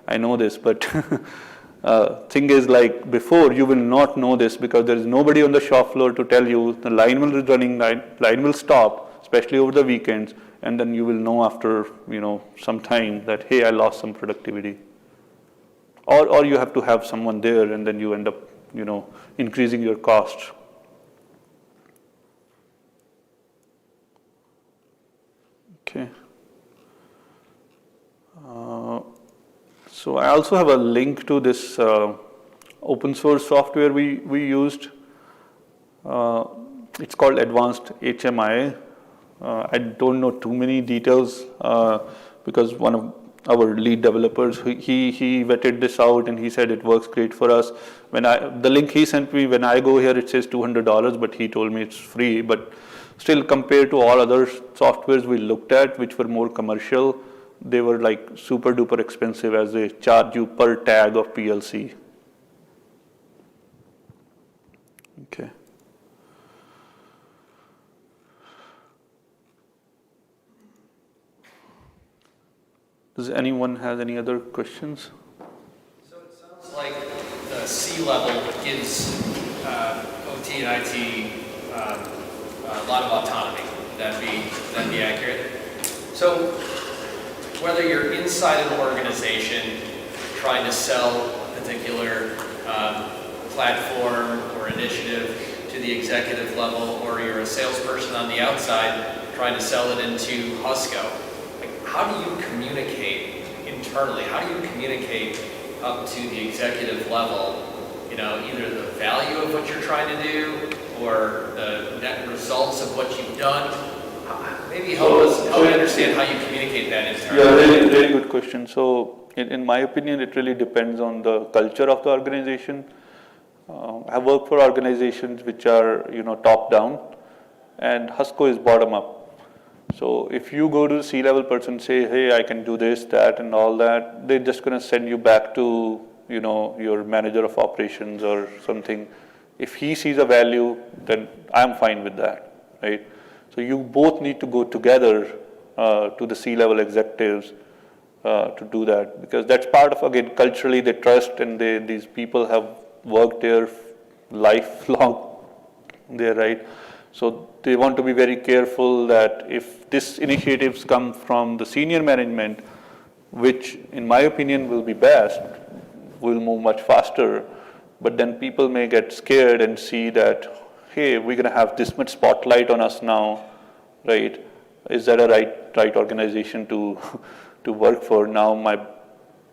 I know this, but thing is, like before, you will not know this because there is nobody on the shop floor to tell you the line will be running, line will stop, especially over the weekends, and then you will know after some time that, hey, I lost some productivity. Or you have to have someone there, and then you end up increasing your costs. Okay. So I also have a link to this open source software we used. It's called Advanced HMI. I don't know too many details because one of our lead developers, he vetted this out and he said it works great for us. The link he sent me, when I go here, it says $200, but he told me it's free. But still, compared to all other softwares we looked at, which were more commercial, they were like super duper expensive as they charge you per tag of PLC. Okay. Does anyone have any other questions? So it sounds like the C-level gives OT and IT a lot of autonomy. Would that be accurate? So whether you're inside an organization trying to sell a particular platform or initiative to the executive level, or you're a salesperson on the outside trying to sell it into Husco, how do you communicate internally? How do you communicate up to the executive level, either the value of what you're trying to do or the net results of what you've done? Maybe help me understand how you communicate that internally. Yeah, really good question. So in my opinion, it really depends on the culture of the organization. I have worked for organizations which are, top down, and Husco is bottom up. So if you go to the C-level person and say, hey, I can do this, that, and all that, they're just going to send you back to, your manager of operations or something. If he sees a value, then I'm fine with that, right? So you both need to go together to the C-level executives to do that, because that's part of, again, culturally they trust, and these people have worked there lifelong there, right? So they want to be very careful that if this initiatives come from the senior management, which in my opinion will be best, will move much faster, but then people may get scared and see that, hey, we're going to have this much spotlight on us now, right? Is that a right organization to work for? Now my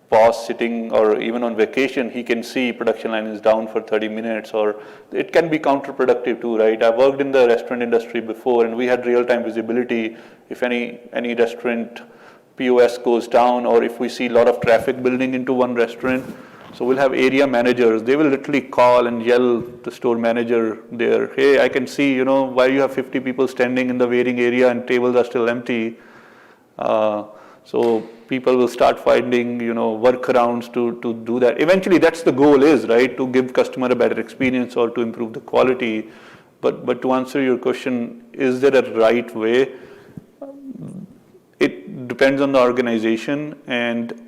boss sitting or even on vacation, he can see production line is down for 30 minutes, or it can be counterproductive too, right? I worked in the restaurant industry before, and we had real-time visibility. If any restaurant POS goes down, or if we see a lot of traffic building into one restaurant, so we'll have area managers. They will literally call and yell the store manager there, hey, I can see, why you have 50 people standing in the waiting area and tables are still empty. So people will start finding, workarounds to do that. Eventually, that's the goal is, right, to give customer a better experience or to improve the quality. But to answer your question, is there a right way? It depends on the organization, and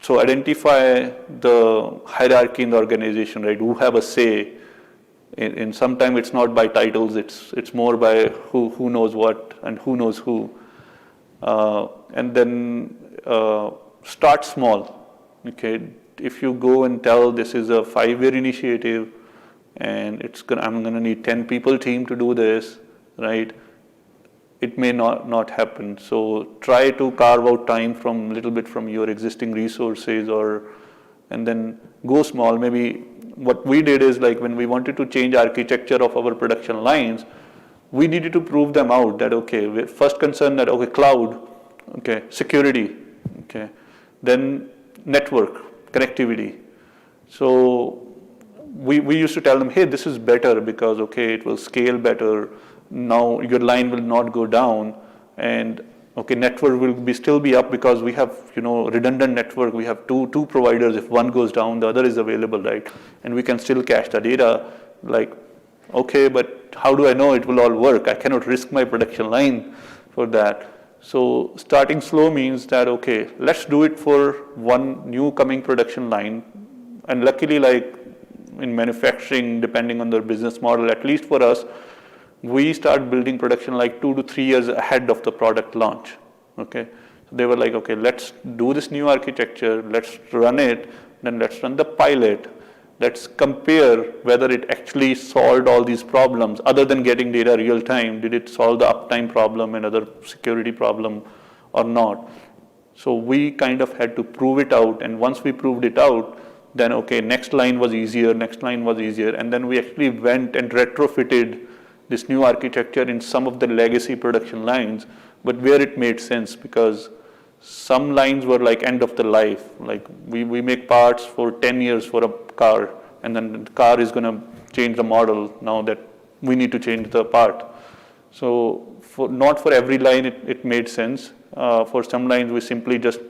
so identify the hierarchy in the organization, right? Who have a say. In sometimes it's not by titles, it's more by who knows what and who knows who. And then start small. Okay, if you go and tell this is a 5-year initiative, and I'm gonna need 10 people team to do this, right? It may not happen. So try to carve out time from little bit from your existing resources, and then go small. Maybe what we did is, like, when we wanted to change architecture of our production lines, we needed to prove them out that, okay, first concern that, okay, cloud, okay, security, okay, then network, connectivity. So we used to tell them, hey, this is better because, okay, it will scale better. Now your line will not go down, and Okay, network will still be up because we have, redundant network. We have two providers. If one goes down, the other is available, right? And we can still cache the data. Like, okay, but how do I know it will all work? I cannot risk my production line for that. So starting slow means that, okay, let's do it for one new coming production line. And luckily, like in manufacturing, depending on their business model, at least for us, we start building production like 2 to 3 years ahead of the product launch, okay? So they were like, okay, let's do this new architecture, let's run it, then let's run the pilot. Let's compare whether it actually solved all these problems, other than getting data real time. Did it solve the uptime problem and other security problem or not? So we kind of had to prove it out, and once we proved it out, then okay, next line was easier, and then we actually went and retrofitted this new architecture in some of the legacy production lines, but where it made sense, because some lines were like end of the life. Like we make parts for 10 years for a car, and then the car is going to change the model now that we need to change the part. So not for every line it made sense. For some lines we simply just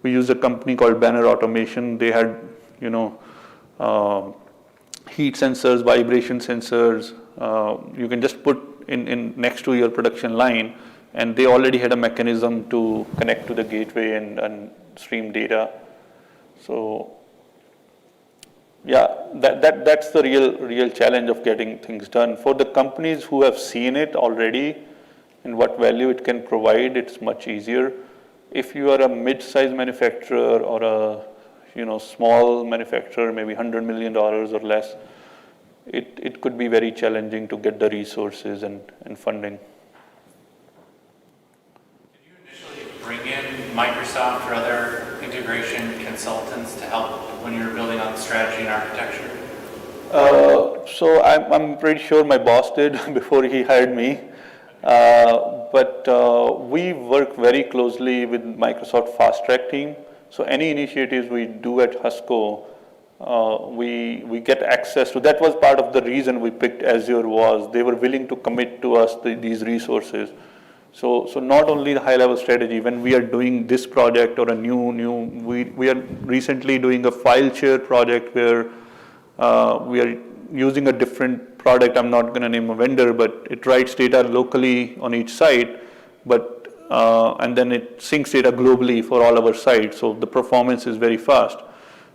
we used a company called Banner Automation. They had, heat sensors, vibration sensors. You can just put in next to your production line, and they already had a mechanism to connect to the gateway and stream data. So yeah, that's the real challenge of getting things done. For the companies who have seen it already and what value it can provide, it's much easier. If you are a mid-sized manufacturer or a small manufacturer, maybe $100 million or less, it could be very challenging to get the resources and funding. Did you initially bring in Microsoft or other integration consultants to help when you were building out the strategy and architecture? So I'm pretty sure my boss did before he hired me. But we work very closely with Microsoft Fast Track team. So any initiatives we do at Husco, we get access to. That was part of the reason we picked Azure, was they were willing to commit to us these resources. So not only the high level strategy, when we are doing this project or a we are recently doing a file share project where we are using a different product. I'm not going to name a vendor, but it writes data locally on each site, and then it syncs data globally for all our sites. So the performance is very fast.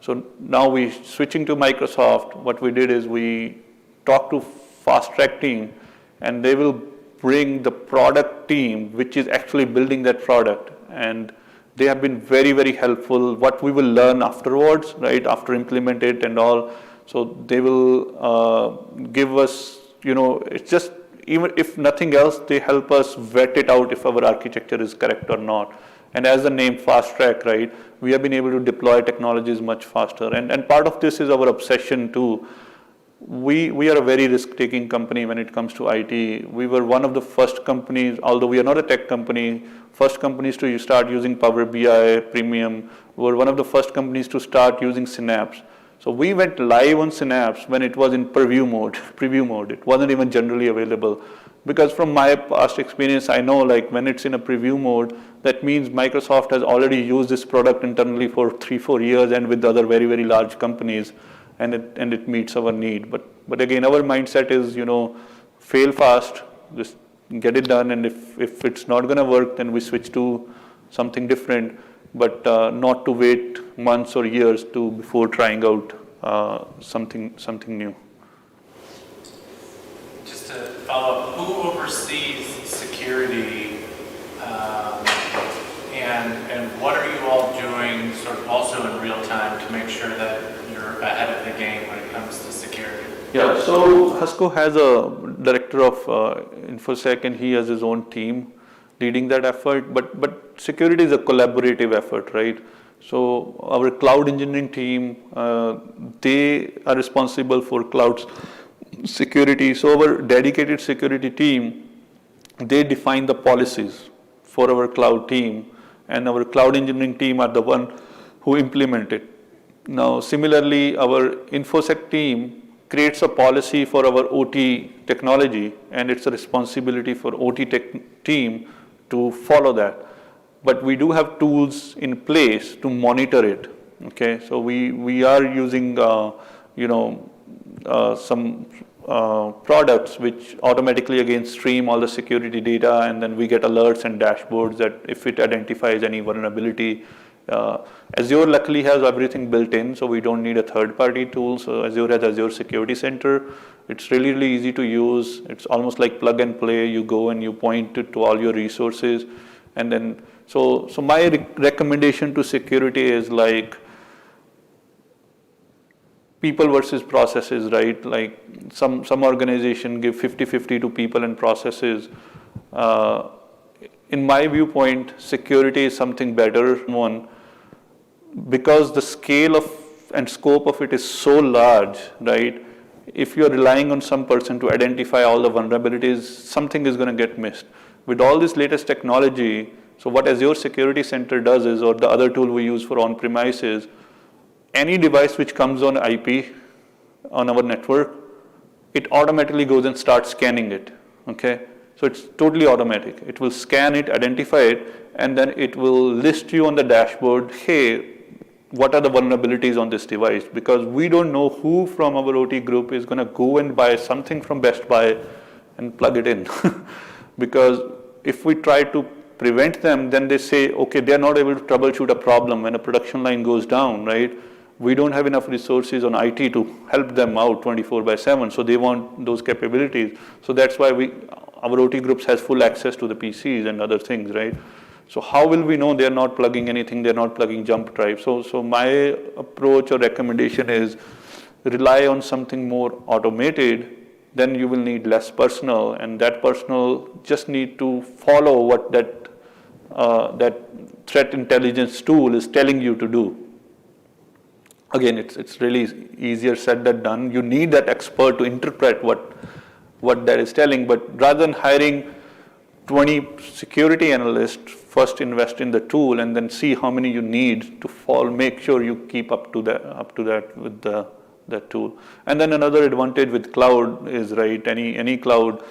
So now we switching to Microsoft. What we did is we talked to Fast Track team, and they will bring the product team, which is actually building that product. And they have been very, very helpful. What we will learn afterwards, right, after implement it and all. So they will give us, it's just, even if nothing else, they help us vet it out if our architecture is correct or not. And as the name Fast Track, right, we have been able to deploy technologies much faster. And part of this is our obsession too. We are a very risk-taking company when it comes to IT. We were one of the first companies, although we are not a tech company, first companies to start using Power BI Premium. We were one of the first companies to start using Synapse. So we went live on Synapse when it was in preview mode. It wasn't even generally available. Because from my past experience, I know like when it's in a preview mode, that means Microsoft has already used this product internally for 3-4 years and with other very, very large companies, and it meets our need. But again, our mindset is, fail fast, just get it done, and if it's not going to work, then we switch to something different, but not to wait months or years before trying out something new. Just to follow up, who oversees security, and what are you all doing sort of also in real time to make sure that you're ahead of the game when it comes to security? Yeah, so Husco has a director of InfoSec, and he has his own team leading that effort, but security is a collaborative effort, right? So our cloud engineering team, they are responsible for cloud security. So our dedicated security team, they define the policies for our cloud team, and our cloud engineering team are the one who implement it. Now, similarly, our InfoSec team creates a policy for our OT technology, and it's a responsibility for OT tech team to follow that. But we do have tools in place to monitor it. Okay, so we are using some products which automatically again stream all the security data, and then we get alerts and dashboards that if it identifies any vulnerability. Azure luckily has everything built in, so we don't need a third-party tool. So Azure has Azure Security Center. It's really, really easy to use. It's almost like plug and play. You go and you point it to all your resources. And then, so my recommendation to security is like people versus processes, right? Like some organization give 50-50 to people and processes. In my viewpoint, security is something better. One, because the scale of and scope of it is so large, right? If you're relying on some person to identify all the vulnerabilities, something is going to get missed. With all this latest technology, so what Azure Security Center does is, or the other tool we use for on-premise is, any device which comes on IP on our network, it automatically goes and starts scanning it, okay? So it's totally automatic. It will scan it, identify it, and then it will list you on the dashboard, hey, what are the vulnerabilities on this device? Because we don't know who from our OT group is going to go and buy something from Best Buy and plug it in. Because if we try to prevent them, then they say, okay, they're not able to troubleshoot a problem when a production line goes down, right? We don't have enough resources on IT to help them out 24/7, so they want those capabilities. So that's why our OT groups has full access to the PCs and other things, right? So how will we know they're not plugging anything, they're not plugging jump drive? So my approach or recommendation is rely on something more automated, then you will need less personnel, and that personnel just need to follow what that threat intelligence tool is telling you to do. Again, it's really easier said than done. You need that expert to interpret what that is telling, but rather than hiring 20 security analysts, first invest in the tool and then see how many you need to make sure you keep up to that with that tool. And then another advantage with cloud is, right, any cloud,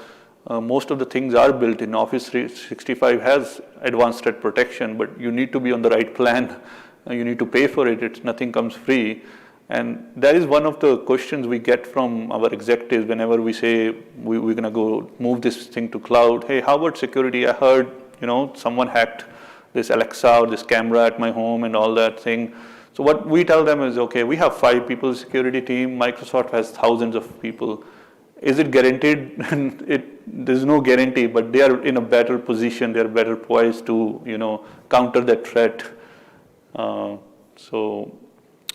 most of the things are built in. Office 365 has advanced threat protection, but you need to be on the right plan. You need to pay for it. Nothing comes free. And that is one of the questions we get from our executives whenever we say we're going to go move this thing to cloud. Hey, how about security? I heard, someone hacked this Alexa or this camera at my home and all that thing. So what we tell them is, okay, we have 5 people security team. Microsoft has thousands of people. Is it guaranteed? There's no guarantee, but they are in a better position. They're better poised to, counter that threat. So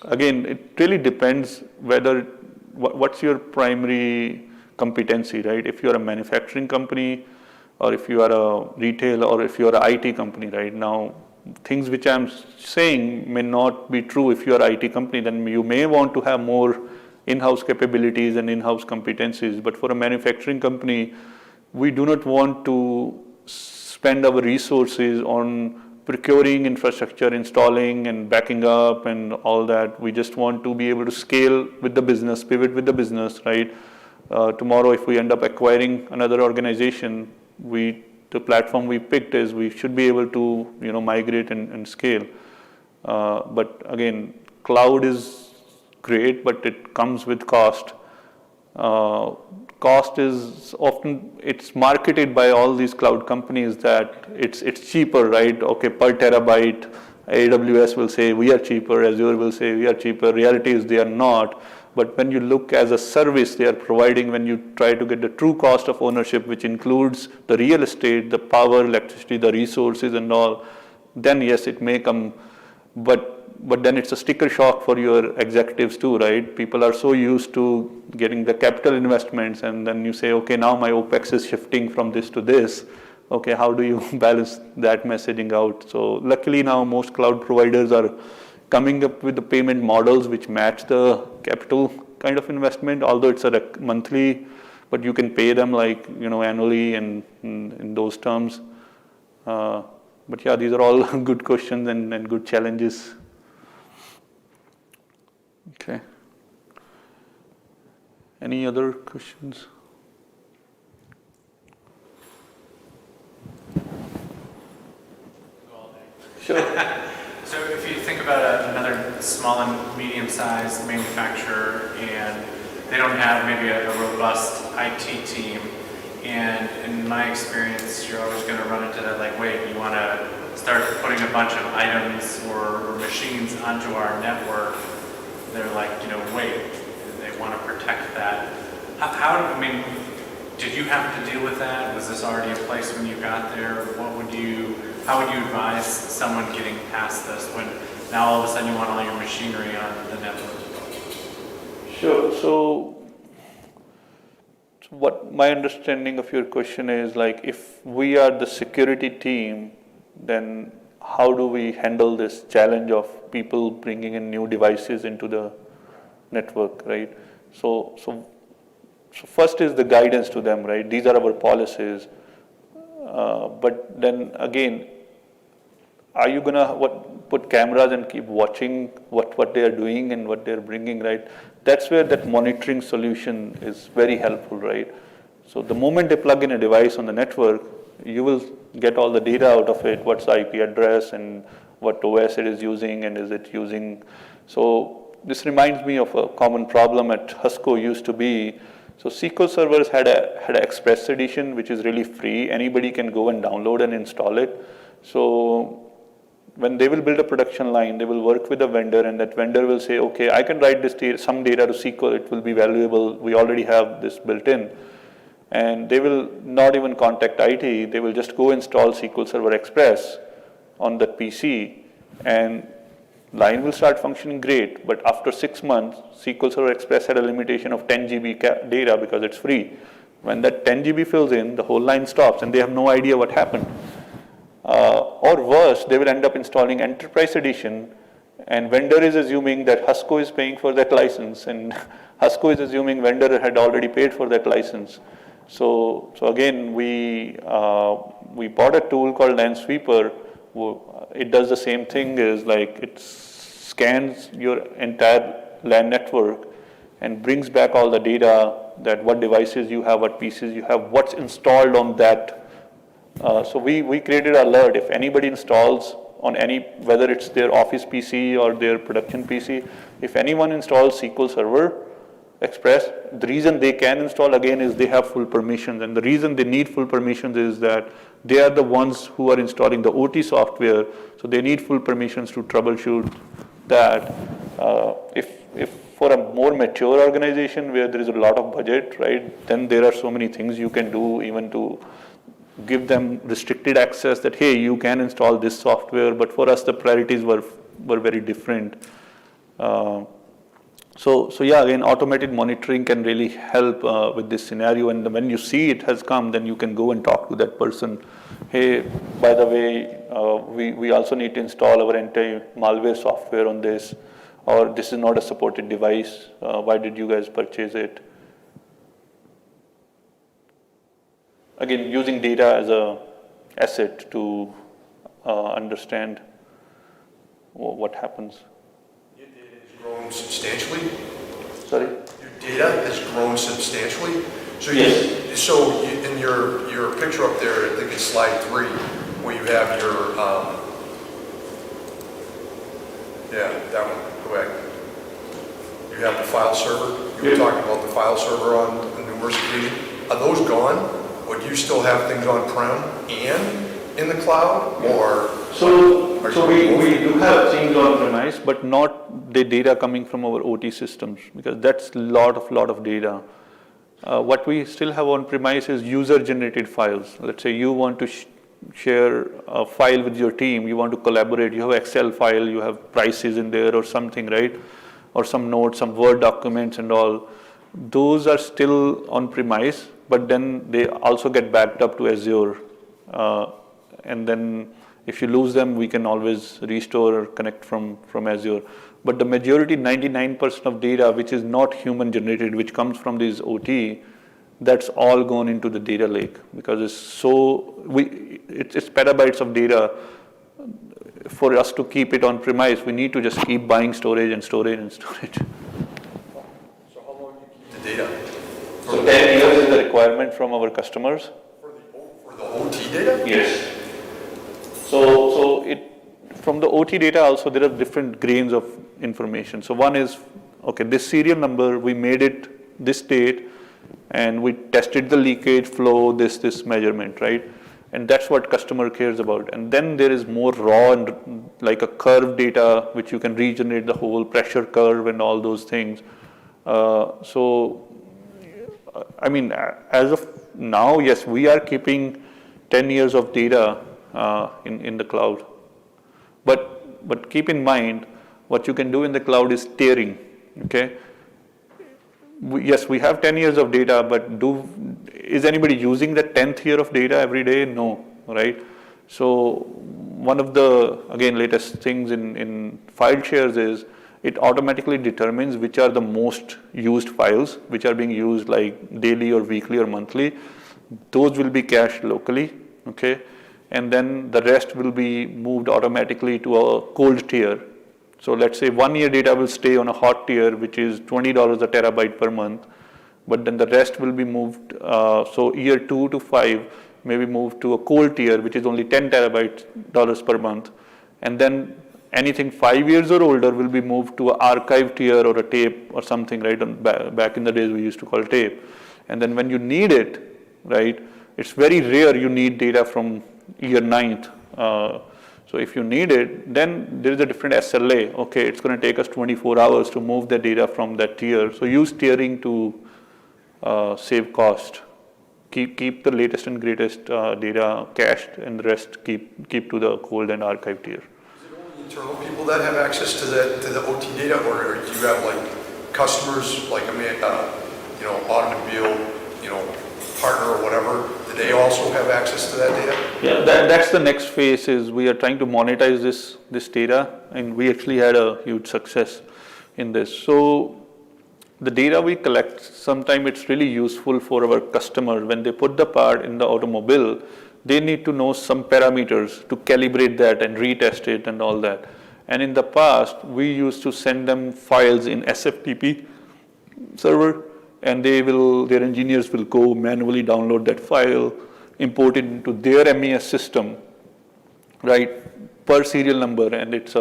again, it really depends what's your primary competency, right? If you're a manufacturing company, or if you are a retail, or if you're an IT company, right? Now, things which I'm saying may not be true if you're an IT company, then you may want to have more in-house capabilities and in-house competencies. But for a manufacturing company, we do not want to spend our resources on procuring infrastructure, installing and backing up and all that. We just want to be able to scale with the business, pivot with the business, right? Tomorrow, if we end up acquiring another organization, the platform we picked is we should be able to, migrate and scale. But again, cloud is great, but it comes with cost. Cost is often, it's marketed by all these cloud companies that it's cheaper, right? Okay, per terabyte, AWS will say we are cheaper, Azure will say we are cheaper. Reality is they are not. But when you look as a service they are providing, when you try to get the true cost of ownership, which includes the real estate, the power, electricity, the resources and all, then yes, it may come, but then it's a sticker shock for your executives too, right? People are so used to getting the capital investments, and then you say, okay, now my OPEX is shifting from this to this. Okay, how do you balance that messaging out? So luckily now most cloud providers are coming up with the payment models which match the capital kind of investment, although it's a monthly, but you can pay them like, annually and in those terms. But yeah, these are all good questions and good challenges. Okay. Any other questions? Sure. So if you think about another small and medium-sized manufacturer and they don't have maybe a robust IT team, and in my experience, you're always going to run into that, like, wait, you want to start putting a bunch of items or machines onto our network. They're like, wait, they want to protect that. I mean, did you have to deal with that? Was this already in place when you got there? How would you advise someone getting past this when now all of a sudden you want all your machinery on the network? Sure. So what my understanding of your question is, like, if we are the security team, then how do we handle this challenge of people bringing in new devices into the network, right? So first is the guidance to them, right? These are our policies. But then again, are you gonna put cameras and keep watching what they are doing and what they're bringing, right? That's where that monitoring solution is very helpful, right? So the moment they plug in a device on the network, you will get all the data out of it, what's the IP address and what OS it is using and is it using. So this reminds me of a common problem at Husco used to be. So SQL servers had an Express edition, which is really free. Anybody can go and download and install it. So when they will build a production line, they will work with a vendor, and that vendor will say, okay, I can write this some data to SQL, it will be valuable, we already have this built in. And they will not even contact IT, they will just go install SQL Server Express on that PC, and line will start functioning great. But after 6 months, SQL Server Express had a limitation of 10 GB data because it's free. When that 10 GB fills in, the whole line stops and they have no idea what happened. Or worse, they will end up installing Enterprise Edition, and vendor is assuming that Husco is paying for that license, and Husco is assuming vendor had already paid for that license. So again, we bought a tool called LAN Sweeper. It does the same thing, is like it scans your entire LAN network and brings back all the data, that what devices you have, what pieces you have, what's installed on that. So we created an alert. If anybody installs on whether it's their office PC or their production PC, if anyone installs SQL Server Express, the reason they can install again is they have full permissions. And the reason they need full permissions is that they are the ones who are installing the OT software, so they need full permissions to troubleshoot that. If for a more mature organization where there is a lot of budget, right, then there are so many things you can do, even to give them restricted access that, hey, you can install this software, but for us the priorities were very different. So yeah, again, automated monitoring can really help with this scenario, and when you see it has come, then you can go and talk to that person. Hey, by the way, we also need to install our anti-malware software on this, or this is not a supported device, why did you guys purchase it? Again, using data as an asset to understand what happens. Your data has grown substantially? Sorry? Your data has grown substantially? So yes. So in your picture up there, I think it's slide 3, where you have your, yeah, that one, go back. You have the file server. You were talking about the file server on numerous occasions. Are those gone? Or do you still have things on-prem and in the cloud, or? So we do have things on-premise, but not the data coming from our OT systems, because that's a lot of data. What we still have on-premise is user-generated files. Let's say you want to share a file with your team, you want to collaborate, you have Excel file, you have prices in there or something, right? Or some notes, some Word documents and all. Those are still on-premise, but then they also get backed up to Azure. And then if you lose them, we can always restore or connect from Azure. But the majority, 99% of data, which is not human generated, which comes from these OT, that's all gone into the data lake, because it's petabytes of data. For us to keep it on premise, we need to just keep buying storage and storage and storage. So how long do you keep the data? So 10 years is the requirement from our customers. For the OT data? Yes. So from the OT data also, there are different grains of information. So one is, okay, this serial number, we made it this date, and we tested the leakage flow, this measurement, right? And that's what customer cares about. And then there is more raw and like a curve data, which you can regenerate the whole pressure curve and all those things. I mean, as of now, yes, we are keeping 10 years of data in the cloud. But keep in mind, what you can do in the cloud is tiering, okay? Yes, we have 10 years of data, but is anybody using the 10th year of data every day? No, right? So one of the, again, latest things in file shares is it automatically determines which are the most used files, which are being used like daily or weekly or monthly. Those will be cached locally, okay? And then the rest will be moved automatically to a cold tier. So let's say 1 year data will stay on a hot tier, which is $20 a terabyte per month, but then the rest will be moved, so year 2 to 5 may be moved to a cold tier, which is only $10 per month. And then anything 5 years or older will be moved to an archive tier or a tape or something, right? Back in the days we used to call tape. And then when you need it, right, it's very rare you need data from year 9th. So if you need it, then there is a different SLA. Okay, it's going to take us 24 hours to move the data from that tier. So use tiering to save cost. Keep the latest and greatest data cached, and the rest keep to the cold and archive tier. Is it only internal people that have access to the OT data, or do you have like customers, like automobile, partner or whatever? Do they also have access to that data? Yeah, that's the next phase. Is we are trying to monetize this data, and we actually had a huge success in this. So the data we collect, sometimes it's really useful for our customer. When they put the part in the automobile, they need to know some parameters to calibrate that and retest it and all that. And in the past, we used to send them files in SFTP server, and their engineers will go manually download that file, import it into their MES system, right, per serial number, and it's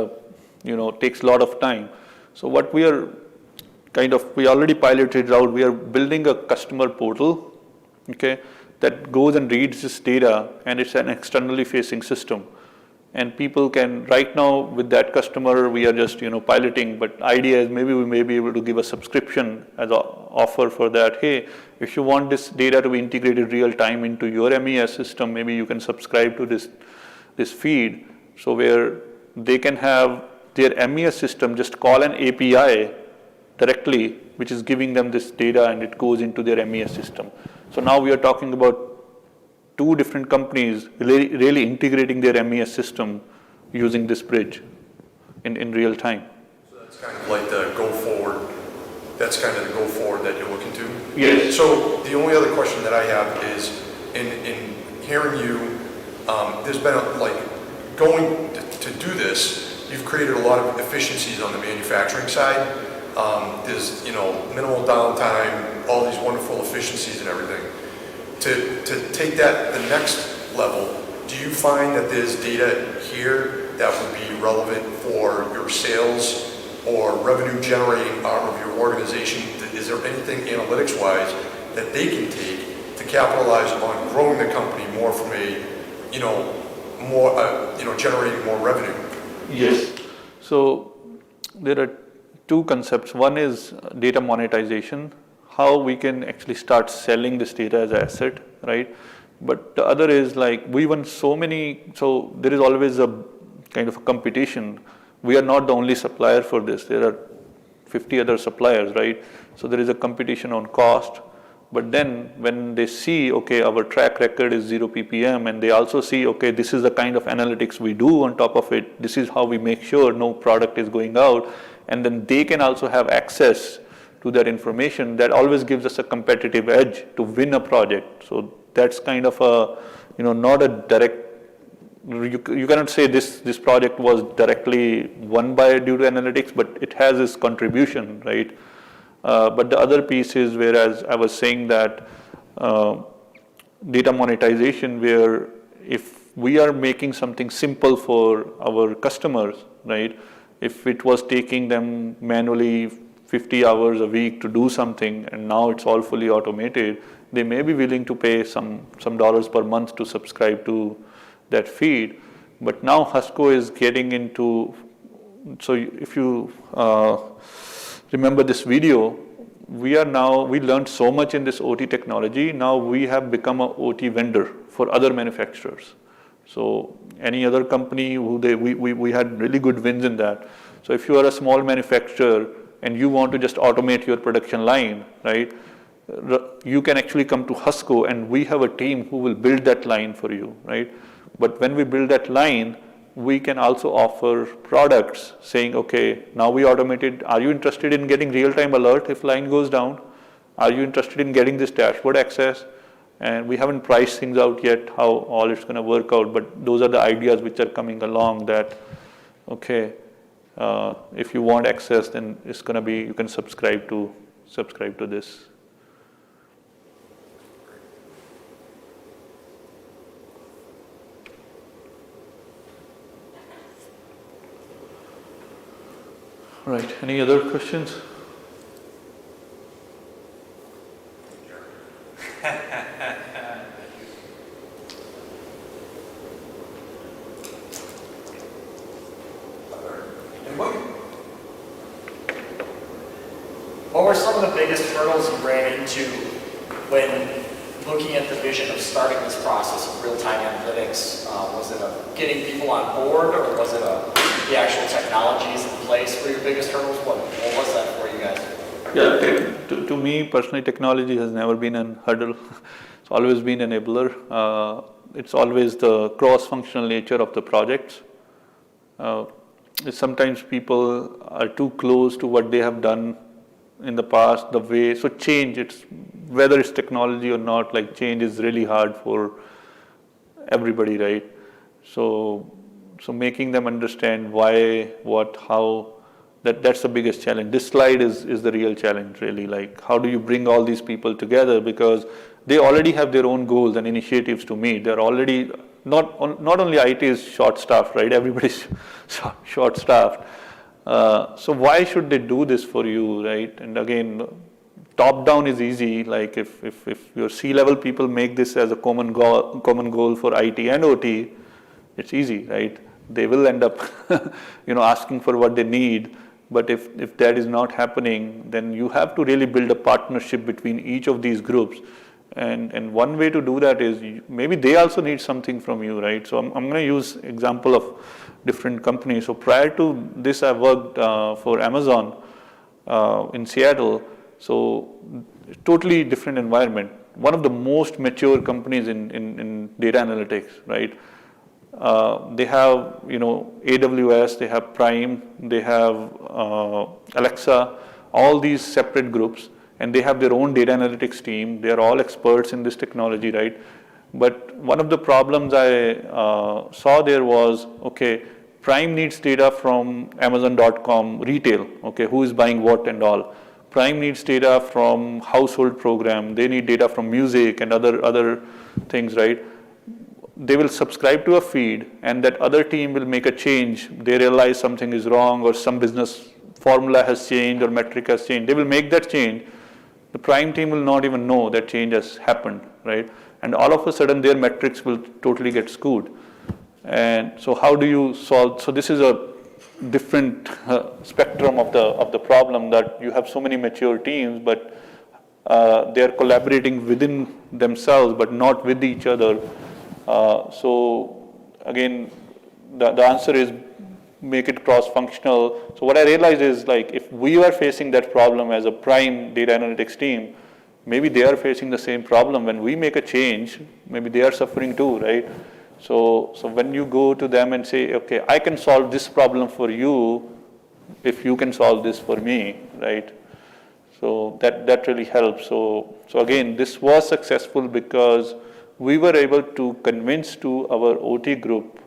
takes a lot of time. So what we are we already piloted out, we are building a customer portal, okay, that goes and reads this data, and it's an externally facing system. And people can, right now with that customer, we are just piloting, but idea is maybe we may be able to give a subscription as an offer for that. Hey, if you want this data to be integrated real time into your MES system, maybe you can subscribe to this feed. So where they can have their MES system just call an API directly, which is giving them this data, and it goes into their MES system. So now we are talking about two different companies really integrating their MES system using this bridge in real time. So that's kind of like the go forward. That's kind of the go forward that you're looking to. Yes. So the only other question that I have is, in hearing you, there's been going to do this. You've created a lot of efficiencies on the manufacturing side. There's minimal downtime, all these wonderful efficiencies and everything. To take that the next level, do you find that there's data here that would be relevant for your sales or revenue generating arm of your organization? Is there anything analytics wise that they can take to capitalize on growing the company more from a, generating more revenue? Yes. So there are two concepts. One is data monetization, how we can actually start selling this data as an asset, right? But the other is we want so there is always a kind of a competition. We are not the only supplier for this. There are 50 other suppliers, right? So there is a competition on cost. But then when they see, okay, our track record is 0 ppm, and they also see, okay, this is the kind of analytics we do on top of it. This is how we make sure no product is going out. And then they can also have access to that information. That always gives us a competitive edge to win a project. So that's kind of a, not a direct, you cannot say this project was directly won due to analytics, but it has its contribution, right? But the other piece is, whereas I was saying that data monetization, where if we are making something simple for our customers, right? If it was taking them manually 50 hours a week to do something, and now it's all fully automated, they may be willing to pay some dollars per month to subscribe to that feed. But now Husco is getting into, so if you remember this video, we learned so much in this OT technology. Now we have become a OT vendor for other manufacturers. So any other company we had really good wins in that. So if you are a small manufacturer and you want to just automate your production line, right? You can actually come to Husco and we have a team who will build that line for you, right? But when we build that line, we can also offer products saying, okay, now we automated, are you interested in getting real-time alert if line goes down? Are you interested in getting this dashboard access? And we haven't priced things out yet, how all it's going to work out, but those are the ideas which are coming along that, okay, if you want access, then it's going to be, you can subscribe to this. Right, any other questions? What were some of the biggest hurdles you ran into when looking at the vision of starting this process of real-time analytics? Was it getting people on board, or was it the actual technologies in place were your biggest hurdles? What was that for you guys? Yeah, to me personally, technology has never been a hurdle. It's always been an enabler. It's always the cross-functional nature of the projects. Sometimes people are too close to what they have done in the past, so change, whether it's technology or not, like change is really hard for everybody, right? So making them understand why, what, how, that's the biggest challenge. This slide is the real challenge, really. Like, how do you bring all these people together? Because they already have their own goals and initiatives to meet. They're already, not only IT is short-staffed, right? Everybody's short-staffed. So why should they do this for you, right? And again, top-down is easy. Like if your C-level people make this as a common goal for IT and OT, it's easy, right? They will end up, asking for what they need. But if that is not happening, then you have to really build a partnership between each of these groups. And one way to do that is maybe they also need something from you, right? So I'm going to use example of different companies. So prior to this, I worked for Amazon in Seattle. So totally different environment. One of the most mature companies in data analytics, right? They have, AWS, they have Prime, they have Alexa, all these separate groups, and they have their own data analytics team. They are all experts in this technology, right? But one of the problems I saw there was, okay, Prime needs data from Amazon.com retail, okay, who is buying what and all. Prime needs data from household program. They need data from music and other things, right? They will subscribe to a feed, and that other team will make a change. They realize something is wrong, or some business formula has changed, or metric has changed. They will make that change. The Prime team will not even know that change has happened, right? And all of a sudden, their metrics will totally get skewed. And so how do you solve? So this is a different spectrum of the problem, that you have so many mature teams, but they are collaborating within themselves, but not with each other. So again, the answer is make it cross-functional. So what I realized is, like, if we are facing that problem as a Prime data analytics team, maybe they are facing the same problem. When we make a change, maybe they are suffering too, right? So when you go to them and say, okay, I can solve this problem for you if you can solve this for me, right? So that really helps. So again, this was successful because we were able to convince to our OT group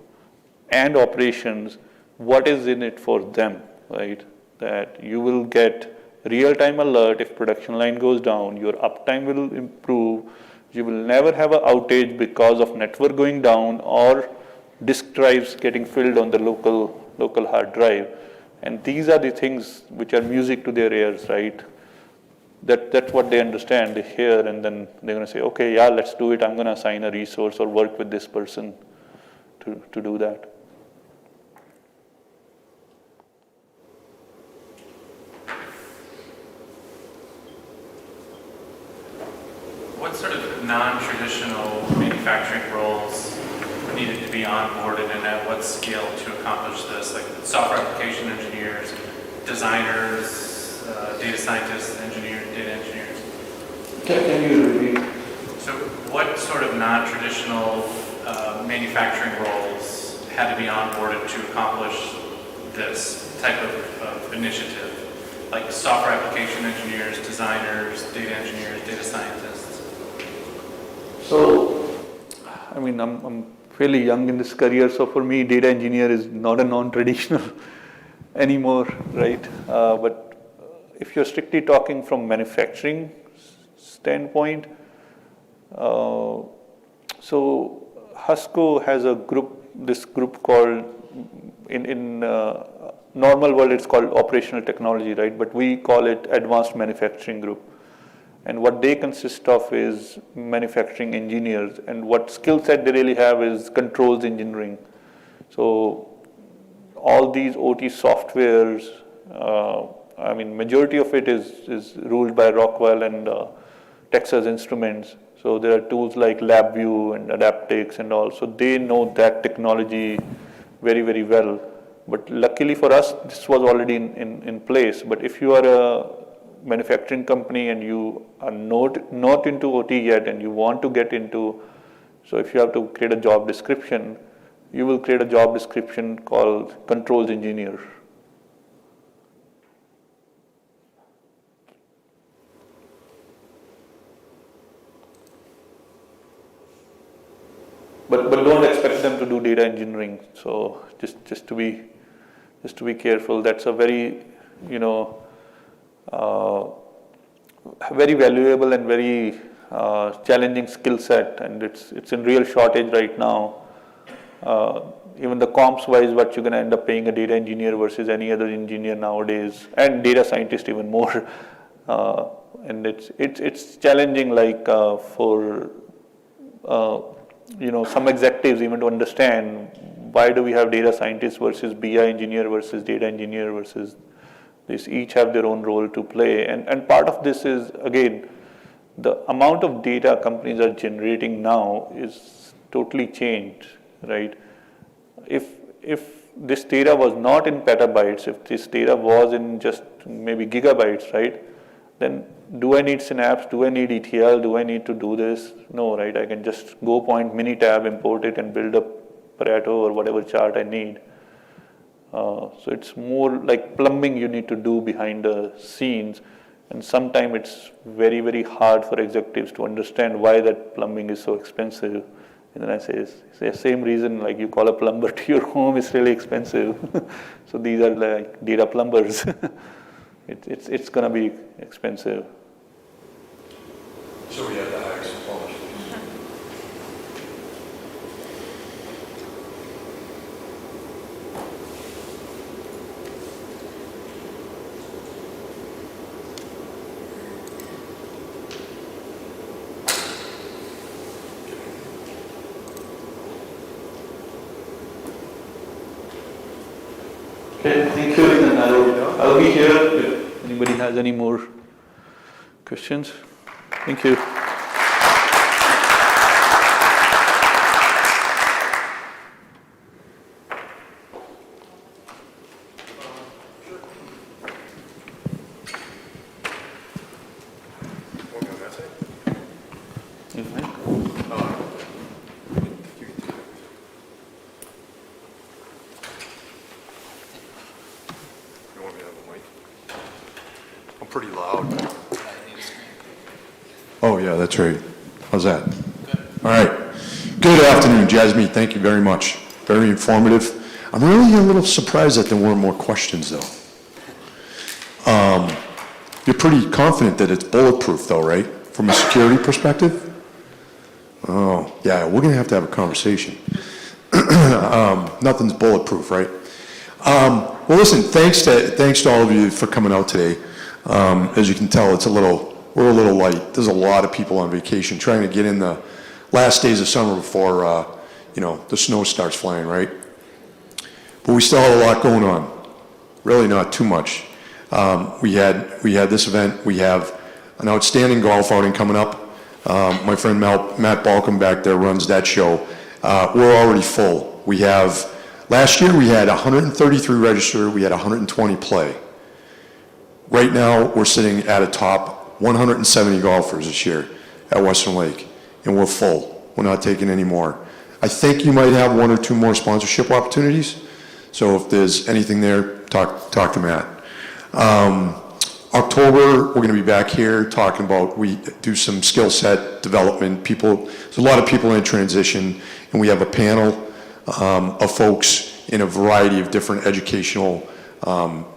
and operations what is in it for them, right? That you will get real-time alert if production line goes down, your uptime will improve, You will never have an outage because of network going down or disk drives getting filled on the local hard drive. And these are the things which are music to their ears, right? That's what they understand, they hear, and then they're going to say, okay, yeah, let's do it. I'm going to assign a resource or work with this person to do that. What sort of non-traditional manufacturing roles needed to be onboarded and at what scale to accomplish this? Like software application engineers, designers, data scientists, data engineers. Can you repeat? So what sort of non-traditional manufacturing roles had to be onboarded to accomplish this type of initiative? Like software application engineers, designers, data engineers, data scientists? So, I mean, I'm fairly young in this career, so for me, data engineer is not a non-traditional anymore, right? But if you're strictly talking from manufacturing standpoint, so Husco has this group called, in normal world it's called operational technology, right? But we call it advanced manufacturing group. And what they consist of is manufacturing engineers, and what skill set they really have is controls engineering. So all these OT softwares, I mean, majority of it is ruled by Rockwell and Texas Instruments. So there are tools like LabVIEW and Adaptix and all. So they know that technology very, very well. But luckily for us, this was already in place. But if you are a manufacturing company and you are not into OT yet and you want to get into, so if you have to create a job description, you will create a job description called controls engineer. But don't expect them to do data engineering. So just to be careful. That's a very, very valuable and very challenging skill set, and it's in real shortage right now. Even the comps wise, what you're going to end up paying a data engineer versus any other engineer nowadays, and data scientist even more. And it's challenging, like for some executives even to understand why do we have data scientists versus BI engineer versus data engineer versus this. Each have their own role to play, and part of this is, again, the amount of data companies are generating now is totally changed, right? If this data was not in petabytes, if this data was in just maybe gigabytes, right, then do I need Synapse? Do I need ETL? Do I need to do this? No, right? I can just go point Minitab, import it, and build up Pareto or whatever chart I need. So it's more like plumbing you need to do behind the scenes, and sometimes it's very, very hard for executives to understand why that plumbing is so expensive. And then I say the same reason, like you call a plumber to your home is really expensive. So these are like data plumbers. It's going to be expensive. So we have to hire some plumbers. Okay, thank you. And I'll be here if anybody has any more questions. Thank you. Pretty loud. Oh, yeah, that's right. How's that? Good. All right. Good afternoon, Jasmeet. Thank you very much. Very informative. I'm really a little surprised that there weren't more questions, though. You're pretty confident that it's bulletproof, though, right? From a security perspective? Oh, yeah, we're gonna have to have a conversation. Nothing's bulletproof, right? Well, listen, thanks to all of you for coming out today. As you can tell, we're a little light. There's a lot of people on vacation trying to get in the last days of summer before, the snow starts flying, right? But we still have a lot going on. Really not too much. We had this event. We have an outstanding golf outing coming up. My friend Matt Balcom back there runs that show. We're already full. Last year we had 133 register, we had 120 play. Right now we're sitting at a top 170 golfers this year at Western Lake, and we're full. We're not taking any more. I think you might have one or two more sponsorship opportunities, so if there's anything there, talk to Matt. October, we're going to be back here talking about, we do some skill set development. There's a lot of people in transition, and we have a panel of folks in a variety of different educational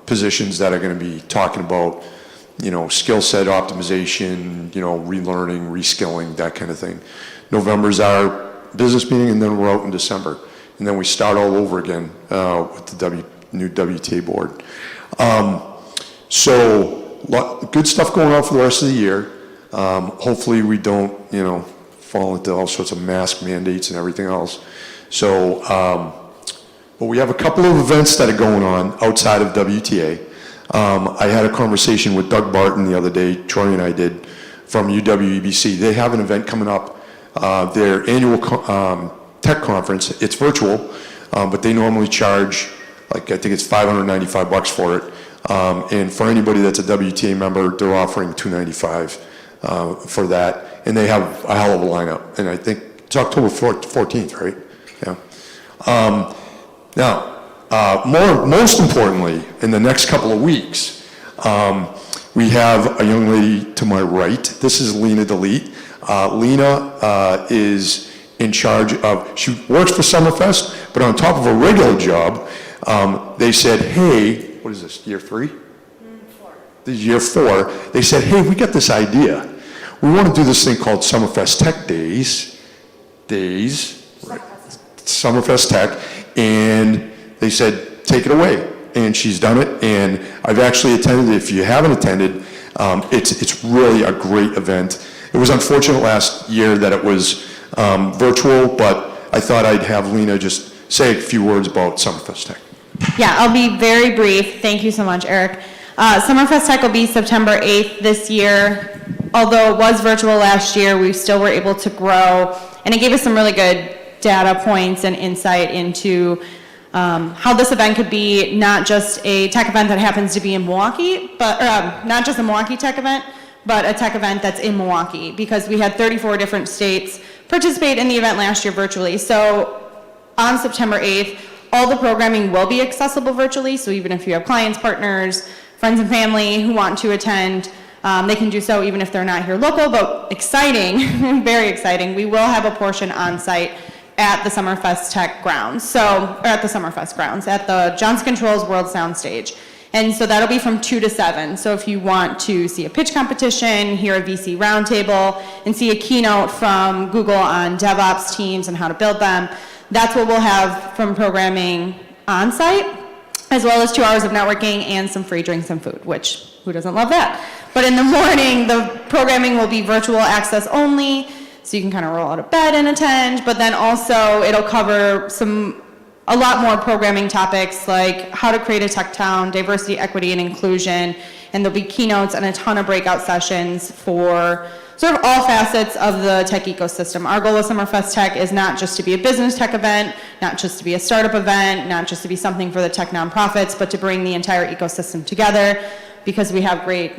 positions that are going to be talking about, skill set optimization, relearning, reskilling, that kind of thing. November's our business meeting, and then we're out in December. And then we start all over again with the new WTA board. Good stuff going on for the rest of the year. Hopefully we don't, fall into all sorts of mask mandates and everything else. But we have a couple of events that are going on outside of WTA. I had a conversation with Doug Barton the other day, Troy and I did, from UW-EBC. They have an event coming up, their annual tech conference. It's virtual, but they normally charge, I think it's $595 for it. And for anybody that's a WTA member, they're offering $295 for that. And they have a hell of a lineup. And I think it's October 14th, right? Yeah. Most importantly, in the next couple of weeks, we have a young lady to my right. This is Lena DeLeet. Lena is in charge of, she works for Summerfest, but on top of a regular job, they said, hey, what is this, year 3? 4. This is year 4. They said, hey, we got this idea. We want to do this thing called Summerfest Tech Days. Summerfest Tech. And they said, take it away. And she's done it. And I've actually attended it. If you haven't attended, it's really a great event. It was unfortunate last year that it was virtual, but I thought I'd have Lena just say a few words about Summerfest Tech. Yeah, I'll be very brief. Thank you so much, Eric. Summerfest Tech will be September 8th this year. Although it was virtual last year, we still were able to grow, and it gave us some really good data points and insight into how this event could be not just a tech event that happens to be in Milwaukee, but not just a Milwaukee tech event, but a tech event that's in Milwaukee, because we had 34 different states participate in the event last year virtually. So on September 8th, all the programming will be accessible virtually, so even if you have clients, partners, friends and family who want to attend, they can do so even if they're not here local. But exciting, very exciting, we will have a portion on site at the Summerfest Tech grounds, at the Johnson Controls World Sound Stage. And so that'll be from 2 to 7. So if you want to see a pitch competition, hear a VC roundtable, and see a keynote from Google on DevOps teams and how to build them, that's what we'll have from programming on site, as well as 2 hours of networking and some free drinks and food, which who doesn't love that? But in the morning, the programming will be virtual access only, so you can kind of roll out of bed and attend, but then also it'll cover a lot more programming topics like how to create a tech town, diversity, equity, and inclusion, and there'll be keynotes and a ton of breakout sessions for sort of all facets of the tech ecosystem. Our goal with Summerfest Tech is not just to be a business tech event, not just to be a startup event, not just to be something for the tech nonprofits, but to bring the entire ecosystem together, because we have great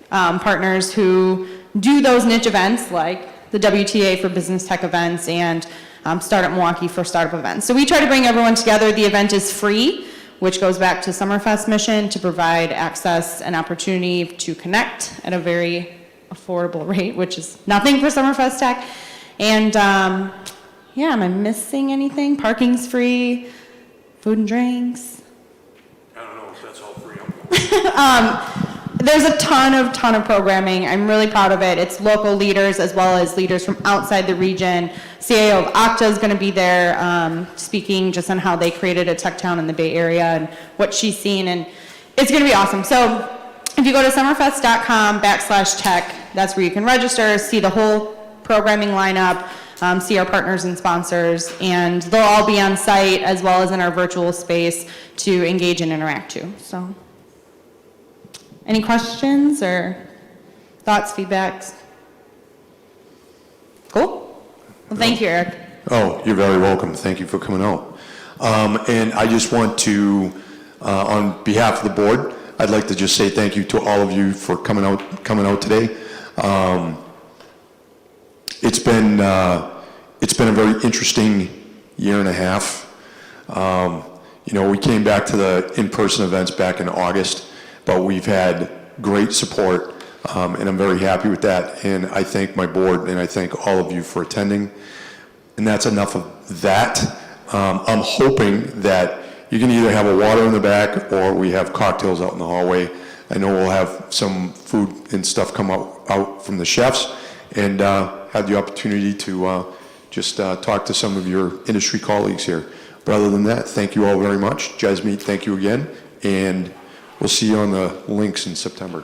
partners who do those niche events like the WTA for business tech events and Startup Milwaukee for startup events. So we try to bring everyone together. The event is free, which goes back to Summerfest mission to provide access and opportunity to connect at a very affordable rate, which is nothing for Summerfest Tech. And yeah, am I missing anything? Parking's free, food and drinks. I don't know if that's all free. there's a ton of programming. I'm really proud of it. It's local leaders as well as leaders from outside the region. CIO of Okta is going to be there speaking just on how they created a tech town in the Bay Area and what she's seen, and it's going to be awesome. So if you go to summerfest.com/tech, that's where you can register, see the whole programming lineup, see our partners and sponsors, and they'll all be on site as well as in our virtual space to engage and interact too. So, any questions or thoughts, feedbacks? Cool. Well, thank you, Eric. Oh, you're very welcome. Thank you for coming out. And I just want to, on behalf of the board, I'd like to just say thank you to all of you for coming out today. It's been a very interesting year and a half. You know, we came back to the in-person events back in August, but we've had great support, and I'm very happy with that. And I thank my board and I thank all of you for attending. And that's enough of that. I'm hoping that you can either have a water in the back or we have cocktails out in the hallway. I know we'll have some food and stuff come out from the chefs, and have the opportunity to just talk to some of your industry colleagues here. But other than that, thank you all very much. Jasmeet, thank you again, and we'll see you on the links in September.